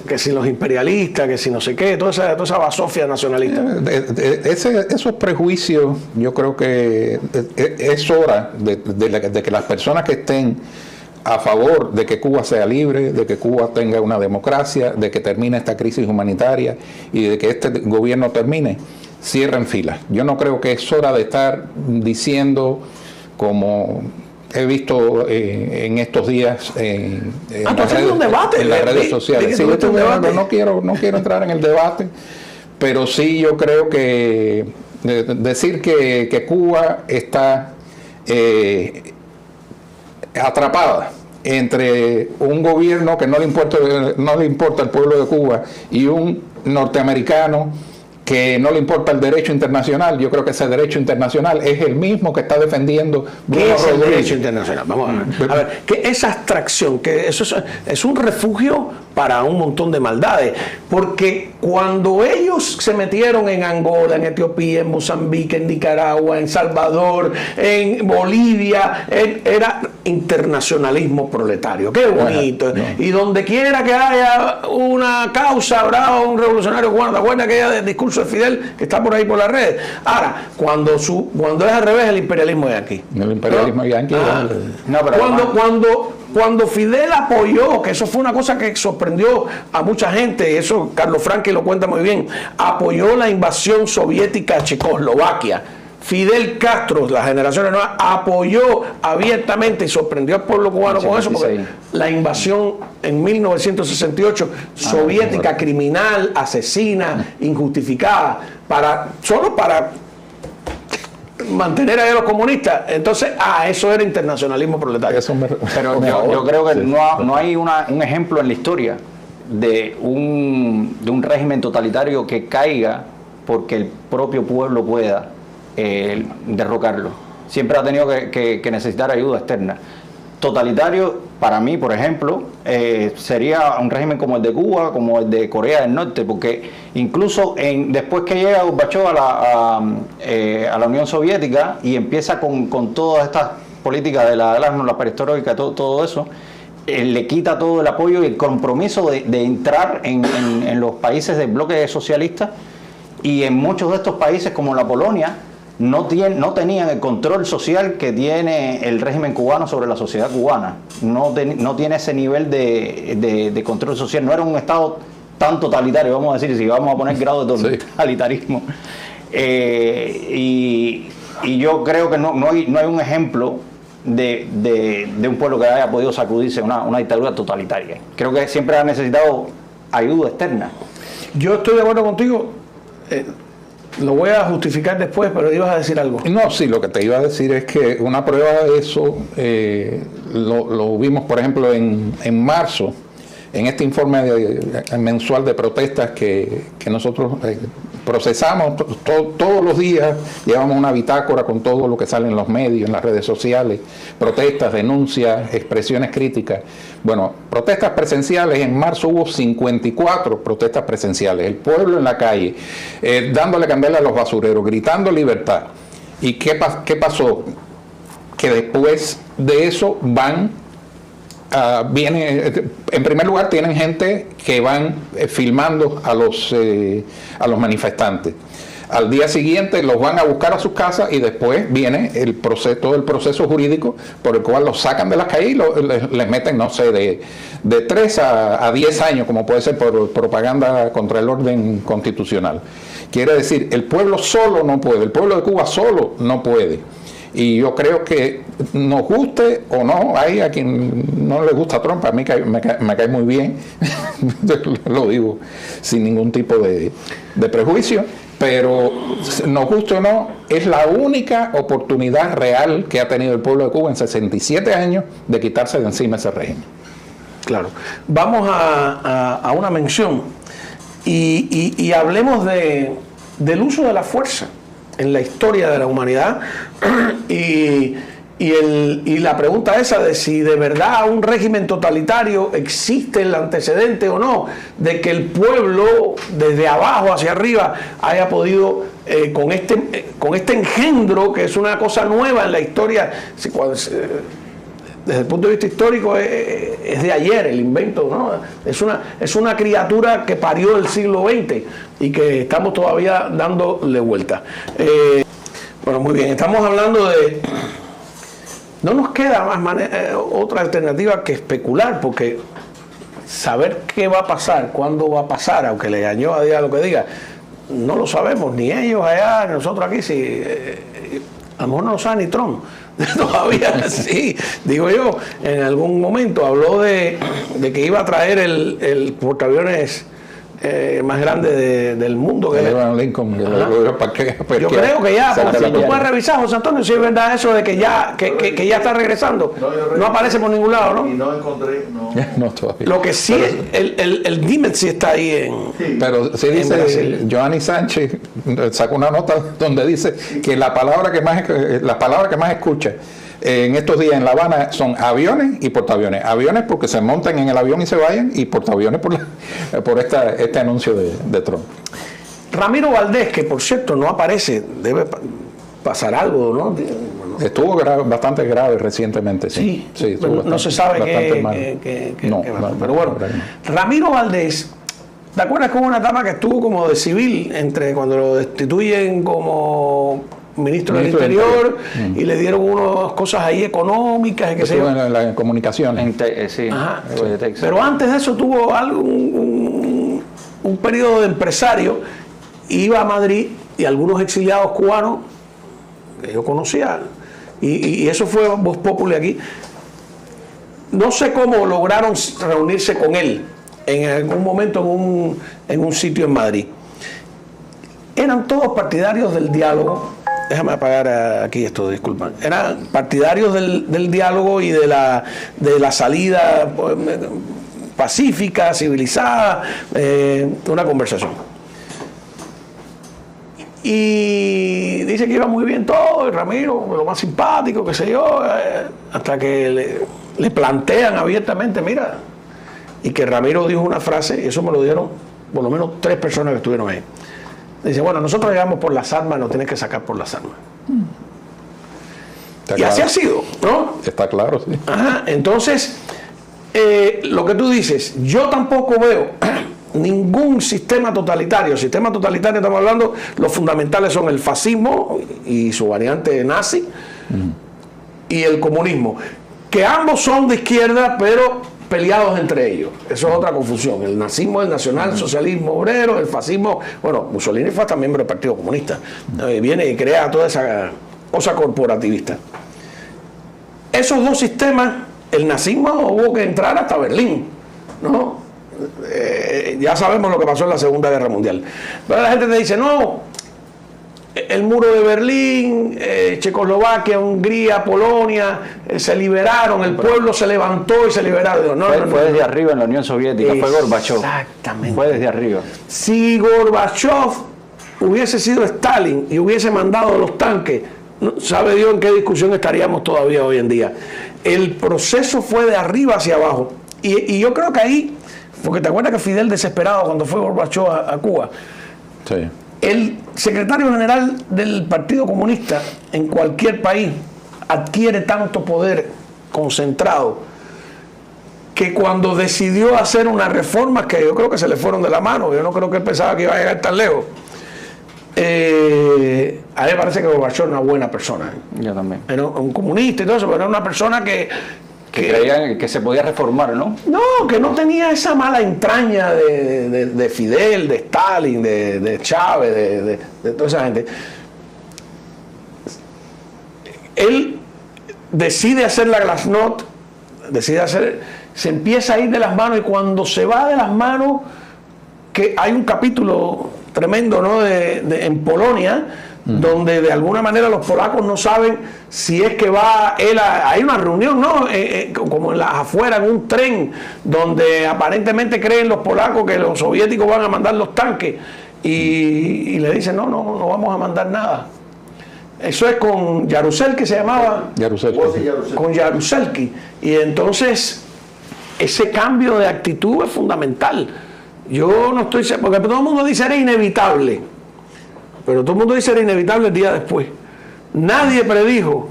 que si los imperialistas, que si no sé qué, toda esa basofia nacionalista. Esos prejuicios, yo creo que es hora de que las personas que estén a favor de que Cuba sea libre, de que Cuba tenga una democracia, de que termine esta crisis humanitaria y de que este gobierno termine, cierren filas. Yo no creo que es hora de estar diciendo, como he visto en estos días en las redes sociales. Sí, no quiero entrar en el debate, pero sí yo creo que decir que Cuba está atrapada entre un gobierno que no le importa el pueblo de Cuba y un norteamericano que no le importa el derecho internacional. Yo creo que ese derecho internacional es el mismo que está defendiendo Bruno ¿Qué es el Rodríguez. derecho internacional? Vamos a ver, que esa abstracción, que eso es un refugio para un montón de maldades, porque cuando ellos se metieron en Angola, en Etiopía, en Mozambique, en Nicaragua, en Salvador, en Bolivia, era internacionalismo proletario. Qué bonito. No. Y donde quiera que haya una causa, habrá un revolucionario cubano. ¿Te acuerdas aquella discurso de Fidel que está por ahí por las redes? Ahora, cuando es al revés, el imperialismo yanqui. El imperialismo yanqui. No, pero Cuando Fidel apoyó, que eso fue una cosa que sorprendió a mucha gente, y eso Carlos Franqui lo cuenta muy bien, apoyó la invasión soviética a Checoslovaquia. Fidel Castro, las generaciones nuevas, apoyó abiertamente y sorprendió al pueblo cubano con eso, porque la invasión en 1968 soviética, criminal, asesina, injustificada, solo para mantener a los comunistas. Entonces, eso era internacionalismo proletario. Pero yo creo que no hay un ejemplo en la historia de un régimen totalitario que caiga porque el propio pueblo pueda derrocarlo. Siempre ha tenido que necesitar ayuda externa. Totalitario, para mí, por ejemplo, sería un régimen como el de Cuba, como el de Corea del Norte, porque incluso después que llega Gorbachev a la Unión Soviética y empieza con todas estas políticas de la perestroika, todo eso, le quita todo el apoyo y el compromiso de entrar en los países del bloque socialista, y en muchos de estos países, como la Polonia, no tenían el control social que tiene el régimen cubano sobre la sociedad cubana. No tiene ese nivel de control social. No era un Estado tan totalitario, vamos a decir, si vamos a poner grado de totalitarismo. Y yo creo que no hay un ejemplo de un pueblo que haya podido sacudirse una dictadura totalitaria. Creo que siempre ha necesitado ayuda externa. Yo estoy de acuerdo contigo. Lo voy a justificar después, pero ibas a decir algo. No, sí, lo que te iba a decir es que una prueba de eso lo vimos, por ejemplo, en marzo, en este informe mensual de protestas que nosotros procesamos todos los días. Llevamos una bitácora con todo lo que sale en los medios, en las redes sociales, protestas, denuncias, expresiones críticas. Bueno, protestas presenciales, en marzo hubo 54 protestas presenciales, el pueblo en la calle, dándole candela a los basureros, gritando libertad. ¿Y qué pasó? Que después de eso en primer lugar tienen gente que van filmando a los manifestantes. Al día siguiente los van a buscar a sus casas y después viene todo el proceso jurídico por el cual los sacan de las calles y les meten, no sé, de 3 a 10 años, como puede ser por propaganda contra el orden constitucional. Quiere decir, el pueblo solo no puede, el pueblo de Cuba solo no puede. Y yo creo que nos guste o no, hay a quien no le gusta Trump, a mí me cae muy bien, lo digo sin ningún tipo de prejuicio, pero nos guste o no, es la única oportunidad real que ha tenido el pueblo de Cuba en 67 años de quitarse de encima ese régimen. Claro. Vamos a una mención y hablemos del uso de la fuerza en la historia de la humanidad y la pregunta esa de si de verdad un régimen totalitario existe el antecedente o no de que el pueblo desde abajo hacia arriba haya podido con este engendro, que es una cosa nueva en la historia. Desde el punto de vista histórico es de ayer el invento, ¿no? Es una criatura que parió el siglo XX y que estamos todavía dándole vuelta. Bueno, muy bien, estamos hablando de... No nos queda otra alternativa que especular, porque saber qué va a pasar, cuándo va a pasar, aunque le engañó a Díaz lo que diga, no lo sabemos, ni ellos allá, ni nosotros aquí, a lo mejor no lo sabe ni Trump. Todavía sí, digo yo, en algún momento habló de que iba a traer el portaaviones más grande del mundo. Abraham Lincoln, que ¿para qué? Yo creo que ya, porque tú puedes revisar, José Antonio, si es verdad eso de que ya está regresando. No aparece por ningún lado, ¿no? Y no encontré, no todavía. Lo que sí, el Nimitz sí está ahí en... Sí. Pero sí dice, Joanny Sánchez sacó una nota donde dice que las palabras que más escucha en estos días en La Habana son aviones y portaaviones. Aviones porque se montan en el avión y se vayan, y portaaviones por este anuncio de Trump. Ramiro Valdés, que por cierto no aparece, debe pasar algo, ¿no? Estuvo bastante grave recientemente, sí. Pero no se sabe qué pero bueno, Ramiro Valdés, ¿te acuerdas que hubo una etapa que estuvo como de civil entre cuando lo destituyen como ministro del Interior y le dieron unas cosas ahí económicas y qué sé yo? En la comunicación. Sí. Ajá. Pero antes de eso tuvo un periodo de empresario, iba a Madrid y algunos exiliados cubanos que yo conocía, y eso fue Voz Populi aquí, no sé cómo lograron reunirse con él en algún momento en un sitio en Madrid. Eran todos partidarios del diálogo. Déjame apagar aquí esto, disculpa. Eran partidarios del diálogo y de la salida pacífica, civilizada, una conversación. Y dice que iba muy bien todo, y Ramiro, lo más simpático, qué sé yo, hasta que le plantean abiertamente, mira, y que Ramiro dijo una frase, y eso me lo dieron por lo menos 3 personas que estuvieron ahí. Dice, bueno, nosotros llegamos por las armas, nos tienes que sacar por las armas. Y así ha sido, ¿no? Está claro, sí. Ajá, entonces, lo que tú dices, yo tampoco veo ningún sistema totalitario. Sistema totalitario, estamos hablando, los fundamentales son el fascismo y su variante nazi y el comunismo, que ambos son de izquierda, pero peleados entre ellos. Eso es otra confusión. El nazismo, el nacionalsocialismo obrero, el fascismo, bueno, Mussolini fue hasta miembro del Partido Comunista, viene y crea toda esa cosa corporativista. Esos dos sistemas, el nazismo hubo que entrar hasta Berlín, ¿no? Ya sabemos lo que pasó en la Segunda Guerra Mundial. Pero la gente te dice, no, el muro de Berlín, Checoslovaquia, Hungría, Polonia, se liberaron, el pueblo se levantó y se liberaron. No, fue desde arriba en la Unión Soviética, fue Gorbachev. Exactamente. Fue desde arriba. Si Gorbachev hubiese sido Stalin y hubiese mandado los tanques, sabe Dios en qué discusión estaríamos todavía hoy en día. El proceso fue de arriba hacia abajo. Y yo creo que ahí, porque te acuerdas que Fidel desesperado cuando fue Gorbachev a Cuba, sí. El secretario general del Partido Comunista en cualquier país adquiere tanto poder concentrado que cuando decidió hacer unas reformas que yo creo que se le fueron de la mano, yo no creo que él pensaba que iba a llegar tan lejos, a mí me parece que Gorbachev era una buena persona. Yo también. Era un comunista y todo eso, pero era una persona que creían que se podía reformar, ¿no? No, que no tenía esa mala entraña de Fidel, de Stalin, de Chávez, de toda esa gente. Él decide hacer la Glasnost, se empieza a ir de las manos, y cuando se va de las manos, que hay un capítulo tremendo, ¿no? En Polonia, donde de alguna manera los polacos no saben si es que va él hay una reunión, ¿no? Como en las afueras, en un tren, donde aparentemente creen los polacos que los soviéticos van a mandar los tanques, y le dicen, no vamos a mandar nada. Eso es con Jaruzelski, se llamaba. Jaruzelski. Con Jaruzelski. Y entonces, ese cambio de actitud es fundamental. Yo no estoy seguro, porque todo el mundo dice era inevitable. Pero todo el mundo dice era inevitable el día después. Nadie predijo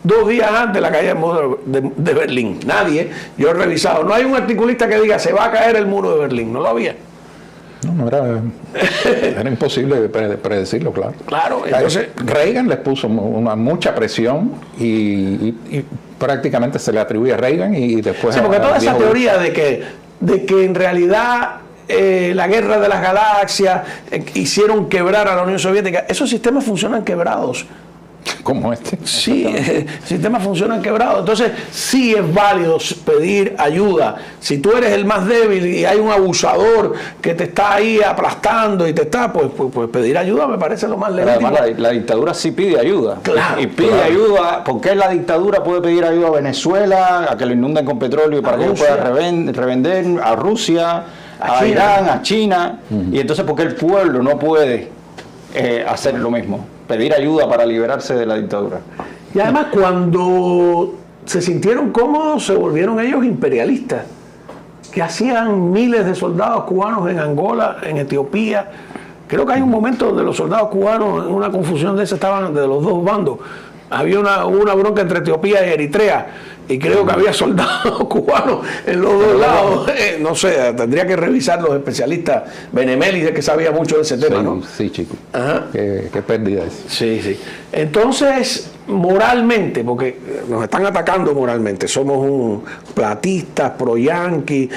2 días antes la caída del muro de Berlín. Nadie. Yo he revisado. No hay un articulista que diga se va a caer el muro de Berlín. No lo había. No era imposible predecirlo, claro. Claro, entonces Reagan les puso mucha presión y prácticamente se le atribuye a Reagan y después. Sí, porque toda esa teoría de que en realidad la guerra de las galaxias hicieron quebrar a la Unión Soviética, esos sistemas funcionan quebrados. como este. Sí, sistemas funcionan quebrados. Entonces, sí es válido pedir ayuda. Si tú eres el más débil y hay un abusador que te está ahí aplastando y te está, pues pedir ayuda me parece lo más legítimo. Además, la dictadura sí pide ayuda. Claro, y pide ayuda. ¿Por qué la dictadura puede pedir ayuda a Venezuela, a que lo inunden con petróleo para que ellos puedan revender, a Rusia, a Irán, a China? Y entonces, ¿por qué el pueblo no puede hacer lo mismo? Pedir ayuda para liberarse de la dictadura. Y además, cuando se sintieron cómodos, se volvieron ellos imperialistas, que hacían miles de soldados cubanos en Angola, en Etiopía. Creo que hay un momento donde los soldados cubanos, en una confusión de esa, estaban de los dos bandos. Había una bronca entre Etiopía y Eritrea, y creo que había soldados cubanos en los dos lados. No sé, tendría que revisar los especialistas. Benemelis, que sabía mucho de ese tema, Sí, ¿no? sí, chico. Qué pérdida es. Sí, sí. Entonces, moralmente, porque nos están atacando moralmente, somos un platistas, pro-yanqui,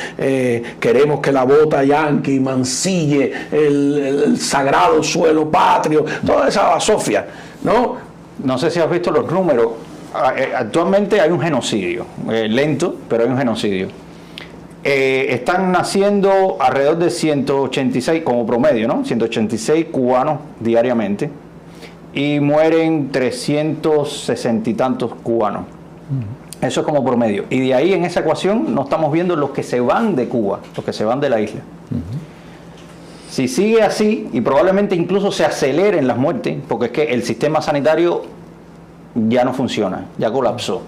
queremos que la bota yanqui mancille el sagrado suelo patrio, toda esa basofia, ¿no? No sé si has visto los números. Actualmente hay un genocidio, lento, pero hay un genocidio. Están naciendo alrededor de 186, como promedio, ¿no? 186 cubanos diariamente, y mueren 360 y tantos cubanos. Eso es como promedio. Y de ahí, en esa ecuación, no estamos viendo los que se van de Cuba, los que se van de la isla. Si sigue así, y probablemente incluso se aceleren las muertes, porque es que el sistema sanitario ya no funciona, ya colapsó.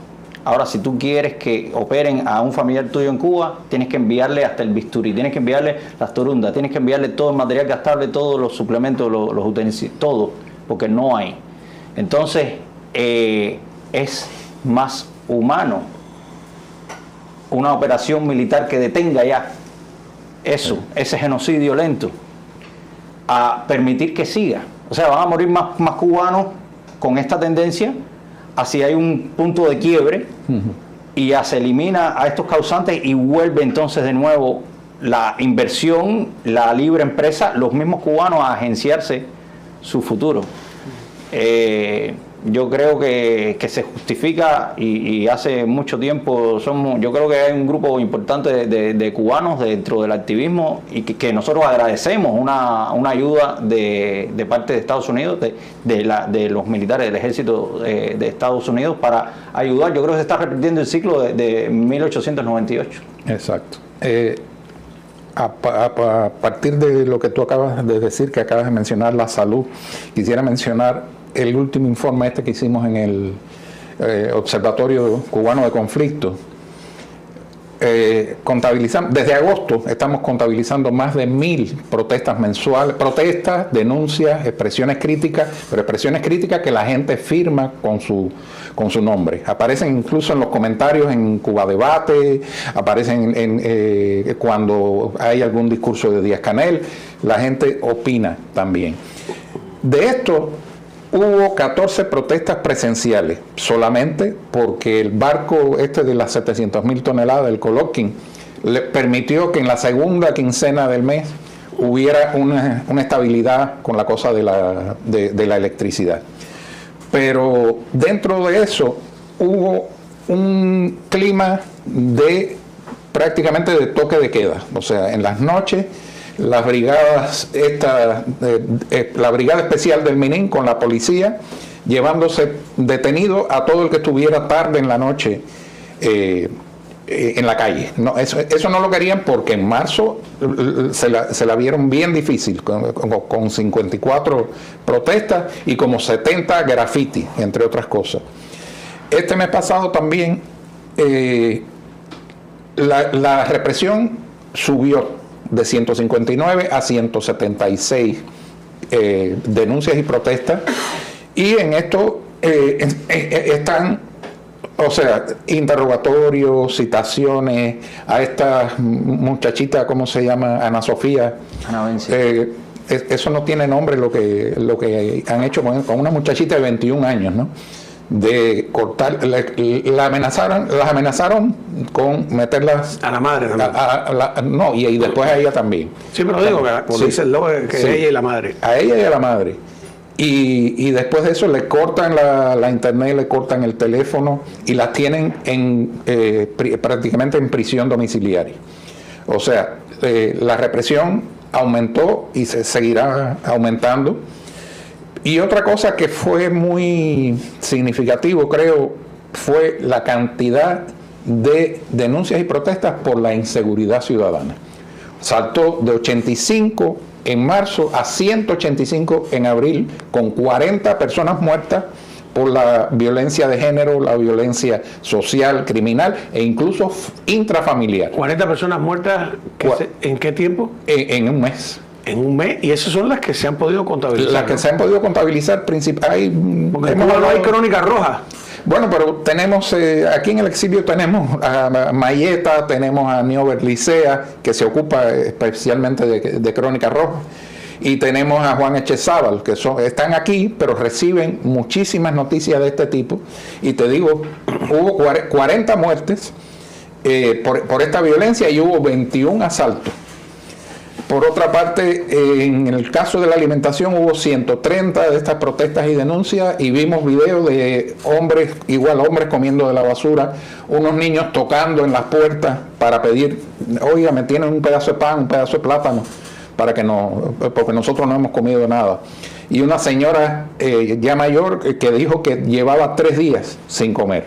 Ahora, si tú quieres que operen a un familiar tuyo en Cuba, tienes que enviarle hasta el bisturí, tienes que enviarle las torundas, tienes que enviarle todo el material gastable, todos los suplementos, los utensilios, todo, porque no hay. Entonces, es más humano una operación militar que detenga ya eso, ese genocidio lento, a permitir que siga. O sea, van a morir más cubanos con esta tendencia, así hay un punto de quiebre y ya se elimina a estos causantes y vuelve entonces de nuevo la inversión, la libre empresa, los mismos cubanos a agenciarse su futuro. Yo creo que se justifica y hace mucho tiempo yo creo que hay un grupo importante de cubanos dentro del activismo y que nosotros agradecemos una ayuda de parte de Estados Unidos, de los militares del ejército de Estados Unidos para ayudar. Yo creo que se está repitiendo el ciclo de 1898. Exacto. A partir de lo que tú acabas de decir, que acabas de mencionar la salud, quisiera mencionar el último informe que hicimos en el Observatorio Cubano de Conflicto. Contabilizamos, desde agosto estamos contabilizando más de 1000 protestas mensuales, protestas, denuncias, expresiones críticas, pero expresiones críticas que la gente firma con su nombre. Aparecen incluso en los comentarios en Cuba Debate, aparecen cuando hay algún discurso de Díaz-Canel, la gente opina también. De esto hubo 14 protestas presenciales, solamente porque el barco de las 700.000 toneladas del Coloquín le permitió que en la segunda quincena del mes hubiera una estabilidad con la cosa de la electricidad. Pero dentro de eso hubo un clima prácticamente de toque de queda, o sea, en las noches las brigadas, la brigada especial del Minin con la policía, llevándose detenido a todo el que estuviera tarde en la noche en la calle. No, eso no lo querían porque en marzo se la vieron bien difícil, con 54 protestas y como 70 graffiti, entre otras cosas. Este mes pasado también la represión subió de 159 a 176 denuncias y protestas, y en esto están, o sea, interrogatorios, citaciones a esta muchachita, ¿cómo se llama? Ana Sofía. Ana Benzi. Eso no tiene nombre lo que han hecho con una muchachita de 21 años, ¿no? De cortar, las amenazaron con meterlas a la madre también. No, y después a ella también. Sí, pero digo que dice que sí, ella y la madre. A ella y a la madre. Y después de eso le cortan la internet, le cortan el teléfono y las tienen prácticamente en prisión domiciliaria. O sea, la represión aumentó y se seguirá aumentando. Y otra cosa que fue muy significativo, creo, fue la cantidad de denuncias y protestas por la inseguridad ciudadana. Saltó de 85 en marzo a 185 en abril, con 40 personas muertas por la violencia de género, la violencia social, criminal e incluso intrafamiliar. 40 personas muertas, ¿en qué tiempo? En un mes. En un mes, y esas son las que se han podido contabilizar. Las que se han podido contabilizar, porque en Cuba no hay crónica roja. Bueno, pero tenemos, aquí en el exilio tenemos a Mayeta, tenemos a Niober Licea, que se ocupa especialmente de crónica roja, y tenemos a Juan Echezábal, que están aquí, pero reciben muchísimas noticias de este tipo. Y te digo, hubo 40 muertes por esta violencia y hubo 21 asaltos. Por otra parte, en el caso de la alimentación hubo 130 de estas protestas y denuncias, y vimos videos de hombres comiendo de la basura, unos niños tocando en las puertas para pedir, oiga, me tienen un pedazo de pan, un pedazo de plátano, porque nosotros no hemos comido nada. Y una señora ya mayor que dijo que llevaba 3 días sin comer,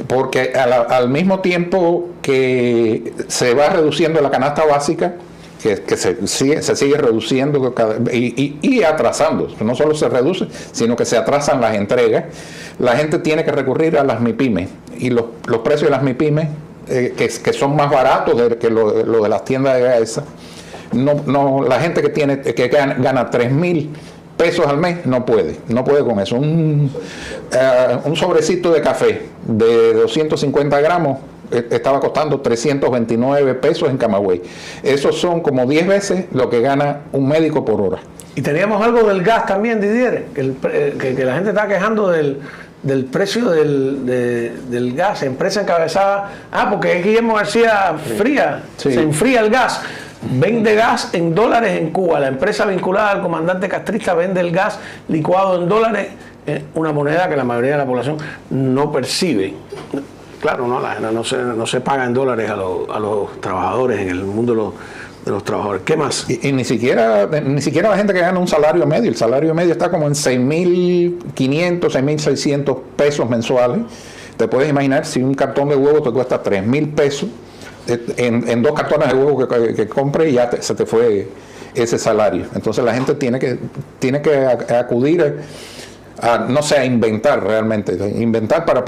porque al mismo tiempo que se va reduciendo la canasta básica, que se sigue reduciendo y atrasando. No solo se reduce, sino que se atrasan las entregas. La gente tiene que recurrir a las MIPYMES, y los precios de las MIPYMES, que son más baratos que lo de las tiendas de gas. La gente que gana 3,000 pesos al mes no puede con eso. Un sobrecito de café de 250 gramos estaba costando 329 pesos en Camagüey. Esos son como 10 veces lo que gana un médico por hora. Y teníamos algo del gas también, Didier, que la gente está quejando del precio del gas. Empresa encabezada, porque es Guillermo García Fría, sí. Se enfría el gas. Vende gas en dólares en Cuba. La empresa vinculada al comandante castrista vende el gas licuado en dólares, una moneda que la mayoría de la población no percibe. Claro, no se paga en dólares a los trabajadores en el mundo de los trabajadores. ¿Qué más? Y ni siquiera la gente que gana un salario medio. El salario medio está como en 6.500, 6.600 pesos mensuales. Te puedes imaginar si un cartón de huevo te cuesta 3.000 pesos, en 2 cartones de huevo que compres, y ya se te fue ese salario. Entonces la gente tiene que acudir a inventar realmente, para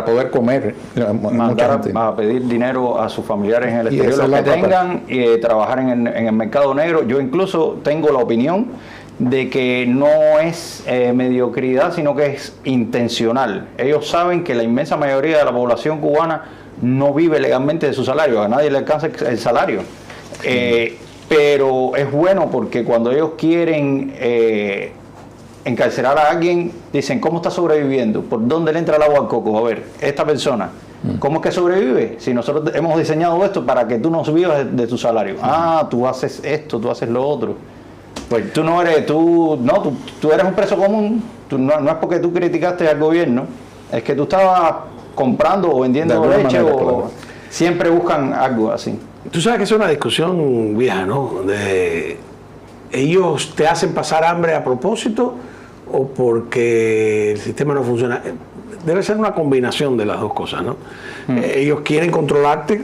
poder comer. Mandar a pedir dinero a sus familiares en el exterior, los que tengan, y trabajar en el mercado negro. Yo incluso tengo la opinión de que no es mediocridad, sino que es intencional. Ellos saben que la inmensa mayoría de la población cubana no vive legalmente de su salario, a nadie le alcanza el salario. Pero es bueno porque cuando ellos quieren encarcelar a alguien, dicen, ¿cómo está sobreviviendo? ¿Por dónde le entra el agua al coco? A ver, esta persona, ¿cómo es que sobrevive? Si nosotros hemos diseñado esto para que tú no vivas de tu salario. Tú haces esto, tú haces lo otro. Pues tú eres un preso común. No es porque tú criticaste al gobierno, es que tú estabas comprando o vendiendo leche claro. Siempre buscan algo así. Tú sabes que es una discusión vieja, ¿no? Ellos te hacen pasar hambre a propósito o porque el sistema no funciona. Debe ser una combinación de las dos cosas, ¿no? Ellos quieren controlarte,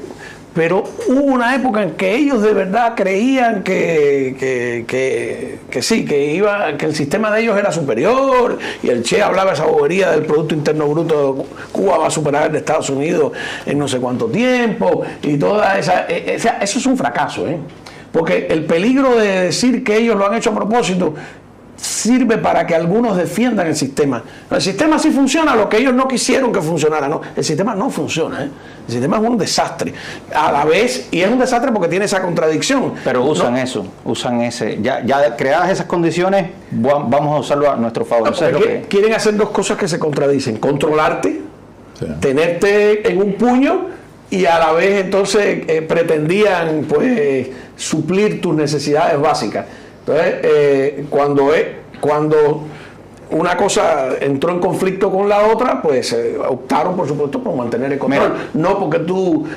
pero hubo una época en que ellos de verdad creían que el sistema de ellos era superior, y el Che hablaba esa bobería del Producto Interno Bruto de Cuba va a superar el de Estados Unidos en no sé cuánto tiempo, y toda esa eso es un fracaso, porque el peligro de decir que ellos lo han hecho a propósito sirve para que algunos defiendan el sistema. El sistema sí funciona, lo que ellos no quisieron que funcionara, no. El sistema no funciona, El sistema es un desastre. A la vez, y es un desastre porque tiene esa contradicción. Pero usan ya creadas esas condiciones, vamos a usarlo a nuestro favor. Quieren hacer dos cosas que se contradicen: controlarte, tenerte en un puño, y a la vez entonces pretendían suplir tus necesidades básicas. Entonces, cuando una cosa entró en conflicto con la otra, pues optaron, por supuesto, por mantener el control. No porque tú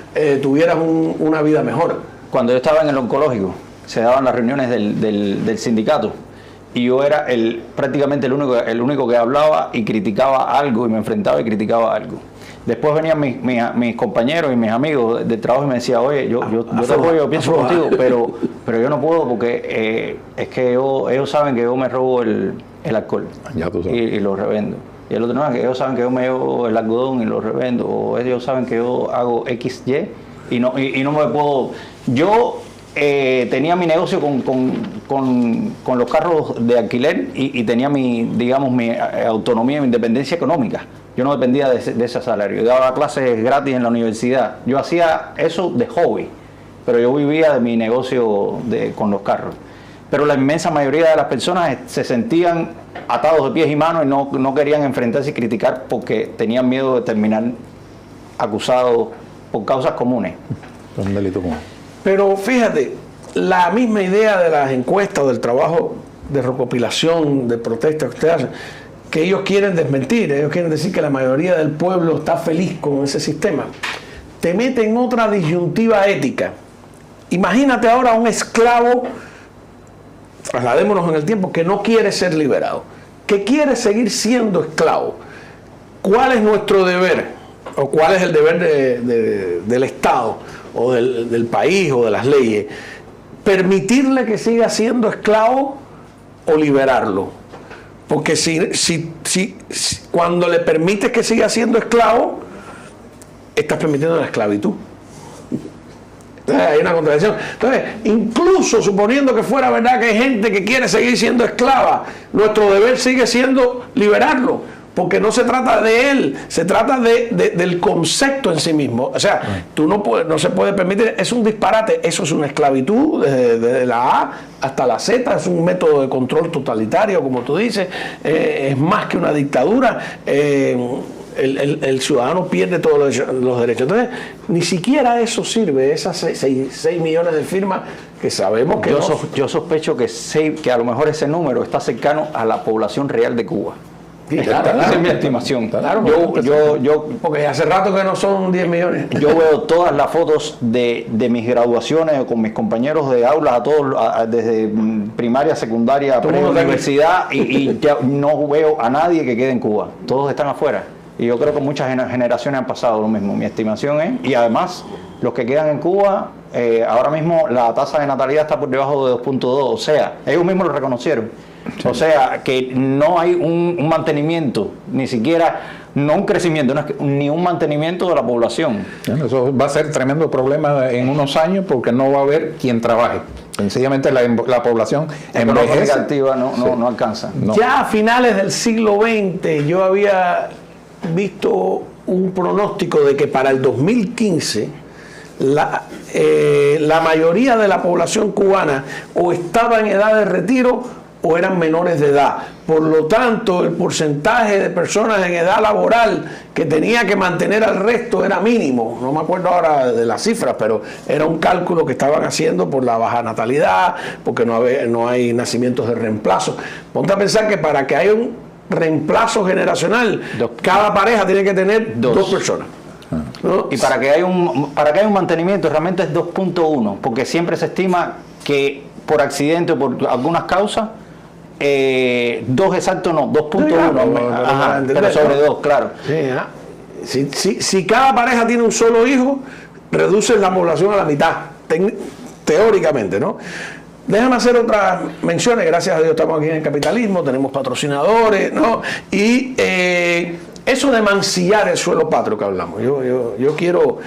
tuvieras una vida mejor. Cuando yo estaba en el oncológico, se daban las reuniones del sindicato y yo era prácticamente el único que hablaba y criticaba algo, y me enfrentaba y criticaba algo. Después venían mis compañeros y mis amigos del trabajo y me decían, oye, yo te apoyo, yo pienso contigo, pero yo no puedo porque es que ellos saben que yo me robo el alcohol y lo revendo. Y el otro no, que ellos saben que yo me llevo el algodón y lo revendo, o ellos saben que yo hago XY y no me puedo... Yo tenía mi negocio con los carros de alquiler y tenía mi autonomía, mi independencia económica. Yo no dependía de ese salario. Yo daba clases gratis en la universidad. Yo hacía eso de hobby, pero yo vivía de mi negocio con los carros. Pero la inmensa mayoría de las personas se sentían atados de pies y manos y no querían enfrentarse y criticar porque tenían miedo de terminar acusados por causas comunes. Un delito común. Pero fíjate, la misma idea de las encuestas o del trabajo de recopilación, de protesta que ustedes hacen, que ellos quieren desmentir, ellos quieren decir que la mayoría del pueblo está feliz con ese sistema, te mete en otra disyuntiva ética. Imagínate ahora un esclavo, trasladémonos en el tiempo, que no quiere ser liberado, que quiere seguir siendo esclavo. ¿Cuál es nuestro deber? ¿O cuál es el deber del Estado o del país o de las leyes? ¿Permitirle que siga siendo esclavo o liberarlo? Porque si cuando le permites que siga siendo esclavo, estás permitiendo la esclavitud. Entonces hay una contradicción. Entonces, incluso suponiendo que fuera verdad que hay gente que quiere seguir siendo esclava, nuestro deber sigue siendo liberarlo, porque no se trata de él, se trata del concepto en sí mismo. O sea, tú no se puede permitir, es un disparate, eso es una esclavitud desde la A hasta la Z, es un método de control totalitario, como tú dices, es más que una dictadura. El ciudadano pierde todos los derechos. Entonces, ni siquiera eso sirve, esas 6 millones de firmas que sabemos que yo sospecho que a lo mejor ese número está cercano a la población real de Cuba. Sí, claro, esa es mi estimación. Claro, porque hace rato que no son 10 millones. Yo veo todas las fotos de mis graduaciones con mis compañeros de aulas, desde primaria, secundaria, pre-universidad, y ya no veo a nadie que quede en Cuba. Todos están afuera. Y yo creo que muchas generaciones han pasado lo mismo. Mi estimación es, y además los que quedan en Cuba, ahora mismo la tasa de natalidad está por debajo de 2.2, o sea, ellos mismos lo reconocieron. Sí. O sea, que no hay un mantenimiento, ni siquiera, no un crecimiento, ni un mantenimiento de la población. Eso va a ser tremendo problema en unos años porque no va a haber quien trabaje. Sencillamente la población envejece. Activa no alcanza. No. Ya a finales del siglo XX yo había visto un pronóstico de que para el 2015 la mayoría de la población cubana o estaba en edad de retiro o eran menores de edad. Por lo tanto, el porcentaje de personas en edad laboral que tenía que mantener al resto era mínimo. No me acuerdo ahora de las cifras, pero era un cálculo que estaban haciendo por la baja natalidad, porque no hay nacimientos de reemplazo. Ponte a pensar que para que haya un reemplazo generacional, cada pareja tiene que tener dos personas. ¿No? Y para que haya un mantenimiento realmente es 2.1, porque siempre se estima que por accidente o por algunas causas, 2 exacto no, 2.1, pero sobre 2, claro. Sí, si cada pareja tiene un solo hijo, reduce la población a la mitad, teóricamente, ¿no? Déjame hacer otras menciones. Gracias a Dios estamos aquí en el capitalismo, tenemos patrocinadores, ¿no? Y eso de mancillar el suelo patrio que hablamos, yo quiero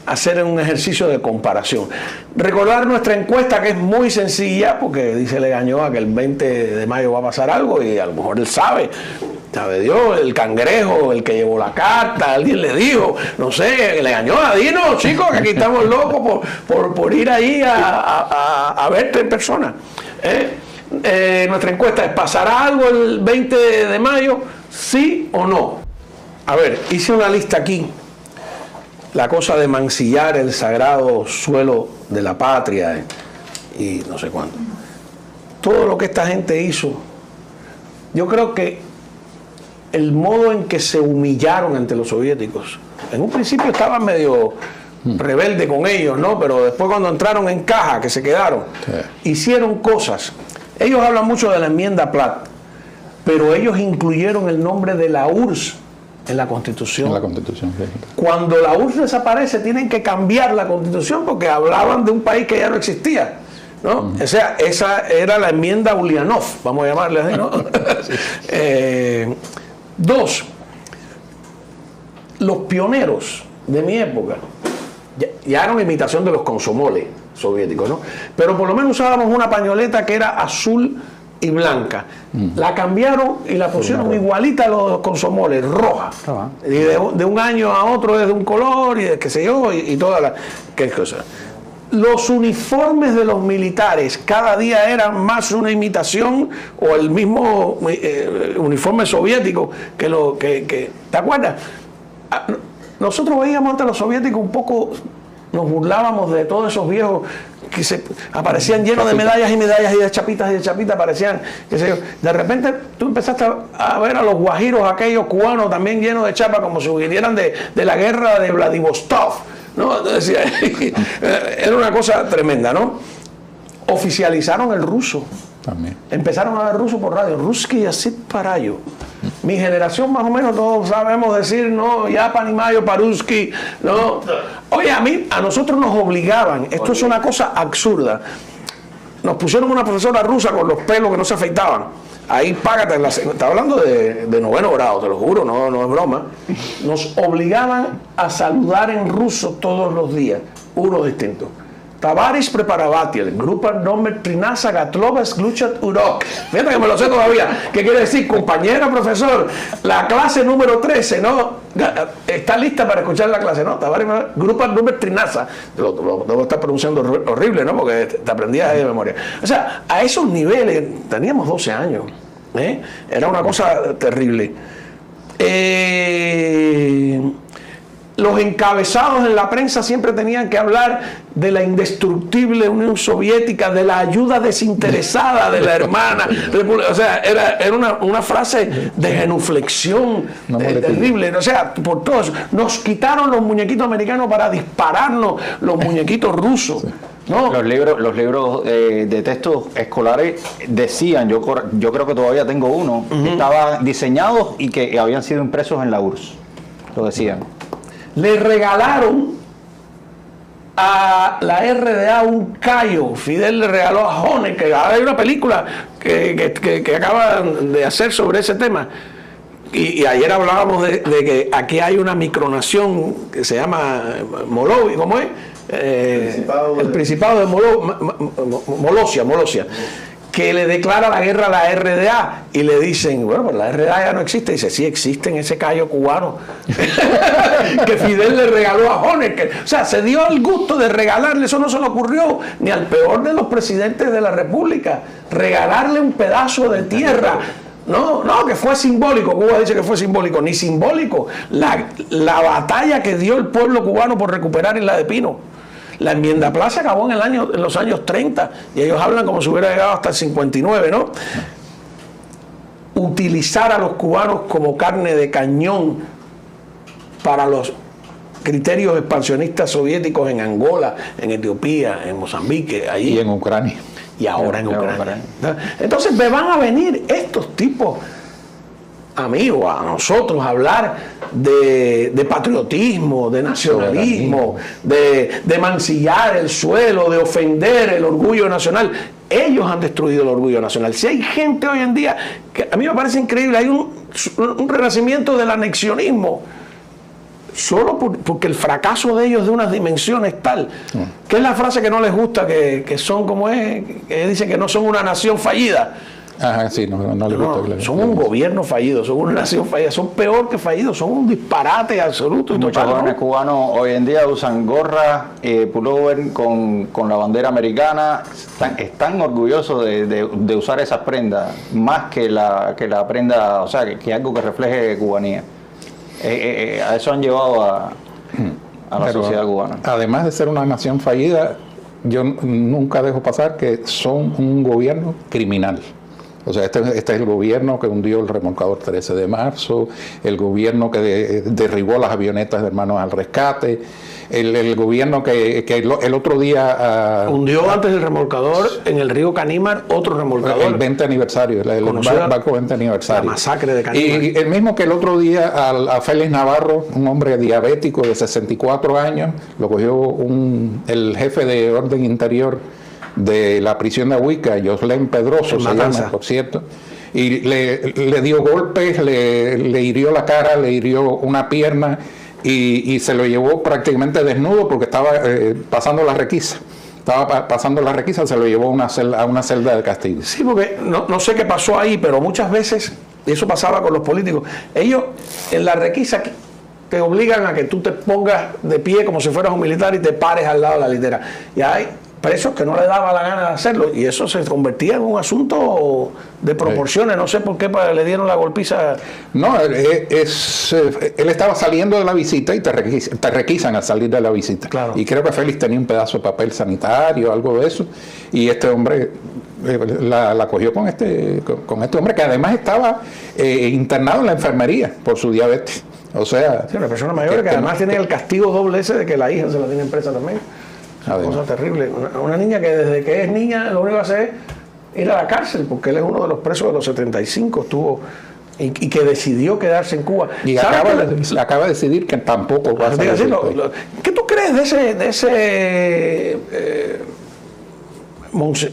hacer un ejercicio de comparación. Recordar nuestra encuesta, que es muy sencilla, porque dice Legañoa que el 20 de mayo va a pasar algo y a lo mejor él sabe Dios, el cangrejo, el que llevó la carta, alguien le dijo, no sé, Legañoa, dinos, chicos, que aquí estamos locos por ir ahí a verte en persona. Nuestra encuesta es, ¿pasará algo el 20 de mayo? ¿Sí o no? A ver, hice una lista aquí. La cosa de mancillar el sagrado suelo de la patria y no sé cuánto. Todo lo que esta gente hizo, yo creo que el modo en que se humillaron ante los soviéticos, en un principio estaban medio rebelde con ellos, ¿no? Pero después cuando entraron en caja, que se quedaron, hicieron cosas. Ellos hablan mucho de la enmienda Platt, pero ellos incluyeron el nombre de la URSS en la Constitución. En la Constitución, sí. Cuando la URSS desaparece, tienen que cambiar la Constitución porque hablaban de un país que ya no existía, ¿no? O sea, esa era la enmienda Ulyanov, vamos a llamarle así, ¿no? Dos, los pioneros de mi época ya era una imitación de los consomoles soviéticos, ¿no? Pero por lo menos usábamos una pañoleta que era azul y blanca. La cambiaron y la pusieron igualita a los consomoles, roja. Y de un año a otro es de un color y de qué sé yo, y toda la... ¿Qué cosa? Los uniformes de los militares cada día eran más una imitación o el mismo uniforme soviético que ¿te acuerdas? Nosotros veíamos ante los soviéticos un poco, nos burlábamos de todos esos viejos que se aparecían llenos de medallas y medallas y de chapitas, aparecían, qué sé yo. De repente tú empezaste a ver a los guajiros aquellos cubanos también llenos de chapas como si vinieran de la guerra de Vladivostok, ¿no? Entonces, era una cosa tremenda, ¿no? Oficializaron el ruso. También. Empezaron a ver ruso por radio, Ruski Yazid Parayo. Mi generación más o menos todos sabemos decir, no, ya Panimayo, Paruski, no. Oye, a nosotros nos obligaban, esto es una cosa absurda. Nos pusieron una profesora rusa con los pelos que no se afeitaban. Ahí págate, está hablando de 9º grado, te lo juro, no es broma. Nos obligaban a saludar en ruso todos los días, uno distinto. Tavares Preparavatil, Grupo Nombre Trinasa Gatlovas Gluchat Urok. Fíjate que me lo sé todavía. ¿Qué quiere decir? Compañera, profesor, la clase número 13, ¿no? Está lista para escuchar la clase, ¿no? Tavares, Grupo Nombre Trinasa. Lo debo estar pronunciando horrible, ¿no? Porque te aprendías de memoria. O sea, a esos niveles, teníamos 12 años. Era una cosa terrible. Los encabezados en la prensa siempre tenían que hablar de la indestructible Unión Soviética, de la ayuda desinteresada de la hermana. O sea, era una frase de genuflexión terrible. O sea, por todos. Nos quitaron los muñequitos americanos para dispararnos los muñequitos rusos. No. Los libros de textos escolares decían, yo creo que todavía tengo uno, que estaban diseñados y que habían sido impresos en la URSS. Lo decían. Le regalaron a la RDA un callo. Fidel le regaló a Honecker. Ahora hay una película que acaban de hacer sobre ese tema. Y ayer hablábamos de que aquí hay una micronación que se llama Molovi, ¿cómo es? El Principado de Molosia, que le declara la guerra a la RDA y le dicen, bueno, pues la RDA ya no existe. Y dice, sí existe en ese callo cubano que Fidel le regaló a Honecker. O sea, se dio el gusto de regalarle, eso no se le ocurrió ni al peor de los presidentes de la República, regalarle un pedazo de tierra. No, que fue simbólico. Cuba dice que fue simbólico, ni simbólico. La batalla que dio el pueblo cubano por recuperar Isla de Pino. La enmienda Plaza acabó en los años 30 y ellos hablan como si hubiera llegado hasta el 59, ¿no? Utilizar a los cubanos como carne de cañón para los criterios expansionistas soviéticos en Angola, en Etiopía, en Mozambique, allí. Y en Ucrania. Y ahora en Ucrania. Entonces me van a venir estos tipos, amigos, a nosotros a hablar de patriotismo, de nacionalismo, de mancillar el suelo, de ofender el orgullo nacional. Ellos han destruido el orgullo nacional. Si hay gente hoy en día, que a mí me parece increíble, hay un renacimiento del anexionismo, solo porque el fracaso de ellos de unas dimensiones tal, que es la frase que no les gusta, que son como es, que dicen que no son una nación fallida. Ajá, sí, no les gusta. Claro. Son un gobierno fallido, son una nación fallida, son peor que fallidos, son un disparate absoluto. Y muchos jóvenes cubanos hoy en día usan gorra, pullover con la bandera americana, están orgullosos de usar esas prendas, más que la prenda, o sea, que algo que refleje cubanía. A eso han llevado a la sociedad cubana. Además de ser una nación fallida, yo nunca dejo pasar que son un gobierno criminal. O sea, este es el gobierno que hundió el remolcador 13 de marzo, el gobierno que derribó las avionetas de Hermanos al Rescate, el gobierno que el otro día... hundió antes el remolcador en el río Canímar, otro remolcador. El 20 aniversario, el barco 20 aniversario. La masacre de Canímar. Y el mismo que el otro día a Félix Navarro, un hombre diabético de 64 años, lo cogió el jefe de orden interior de la prisión de Ahuica, Joslén Pedroso, se llama, por cierto, y le dio golpes, le hirió la cara, le hirió una pierna y se lo llevó prácticamente desnudo porque estaba pasando la requisa. Estaba pasando la requisa, se lo llevó a una celda de castigo. Sí, porque no sé qué pasó ahí, pero muchas veces, y eso pasaba con los políticos, ellos en la requisa te obligan a que tú te pongas de pie como si fueras un militar y te pares al lado de la litera. Y hay presos que no le daba la gana de hacerlo y eso se convertía en un asunto de proporciones. No sé por qué le dieron la golpiza. No, él estaba saliendo de la visita y te requisan al salir de la visita. Claro. Y creo que Félix tenía un pedazo de papel sanitario, algo de eso, y este hombre la cogió con este hombre que además estaba internado en la enfermería por su diabetes. O sea, sí, una persona mayor que además tiene el castigo doble ese de que la hija se la tiene presa también. Una cosa terrible. Una niña que desde que es niña lo único que hace es ir a la cárcel, porque él es uno de los presos de los 75, estuvo y que decidió quedarse en Cuba. Y acaba de decidir que tampoco va a salir. ¿Qué tú crees de ese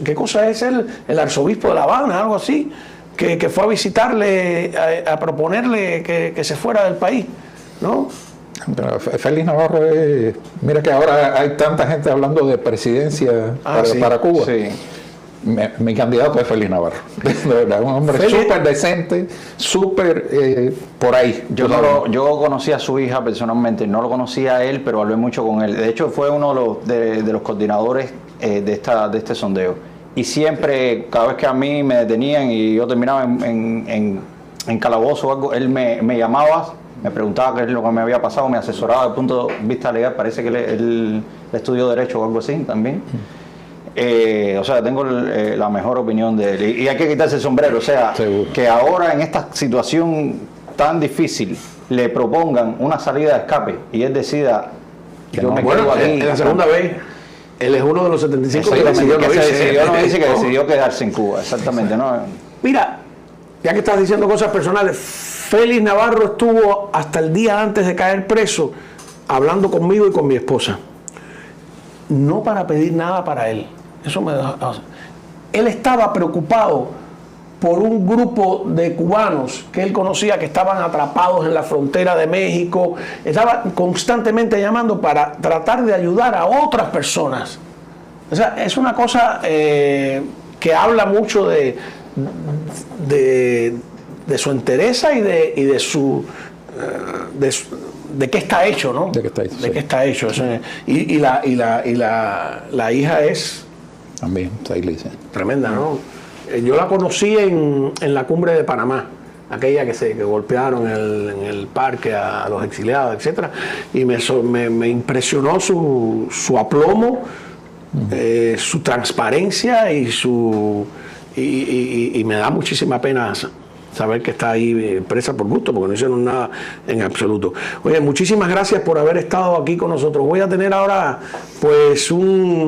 qué cosa es el arzobispo de La Habana, algo así, que fue a visitarle, a proponerle que se fuera del país, ¿no? Félix Navarro mira que ahora hay tanta gente hablando de presidencia para Cuba. Sí. Mi candidato es Félix Navarro. De verdad, un hombre súper decente, súper por ahí. Yo conocí a su hija personalmente, no lo conocía a él, pero hablé mucho con él. De hecho, fue uno de los coordinadores de este sondeo. Y siempre, cada vez que a mí me detenían y yo terminaba en calabozo o algo, él me llamaba, me preguntaba qué es lo que me había pasado, me asesoraba desde el punto de vista legal. Parece que él estudió Derecho o algo así también. O sea, tengo la mejor opinión de él. Y hay que quitarse el sombrero. O sea, seguro, que ahora en esta situación tan difícil le propongan una salida de escape y él decida, yo me quedo aquí. En la segunda vez, él es uno de los 75 que decidió quedarse en Cuba. Exactamente, ¿no? Mira, ya que estás diciendo cosas personales, Félix Navarro estuvo hasta el día antes de caer preso hablando conmigo y con mi esposa. No para pedir nada para él. Él estaba preocupado por un grupo de cubanos que él conocía que estaban atrapados en la frontera de México. Estaba constantemente llamando para tratar de ayudar a otras personas. O sea, es una cosa que habla mucho de su entereza y de qué está hecho, ¿no? De qué está hecho. Y la hija es también tremenda, ¿no? Yo la conocí en la cumbre de Panamá, aquella que golpearon en el parque a los exiliados, etcétera, y me impresionó su aplomo, su transparencia y me da muchísima pena saber que está ahí presa por gusto, porque no hicieron nada en absoluto. Oye, muchísimas gracias por haber estado aquí con nosotros. Voy a tener ahora pues un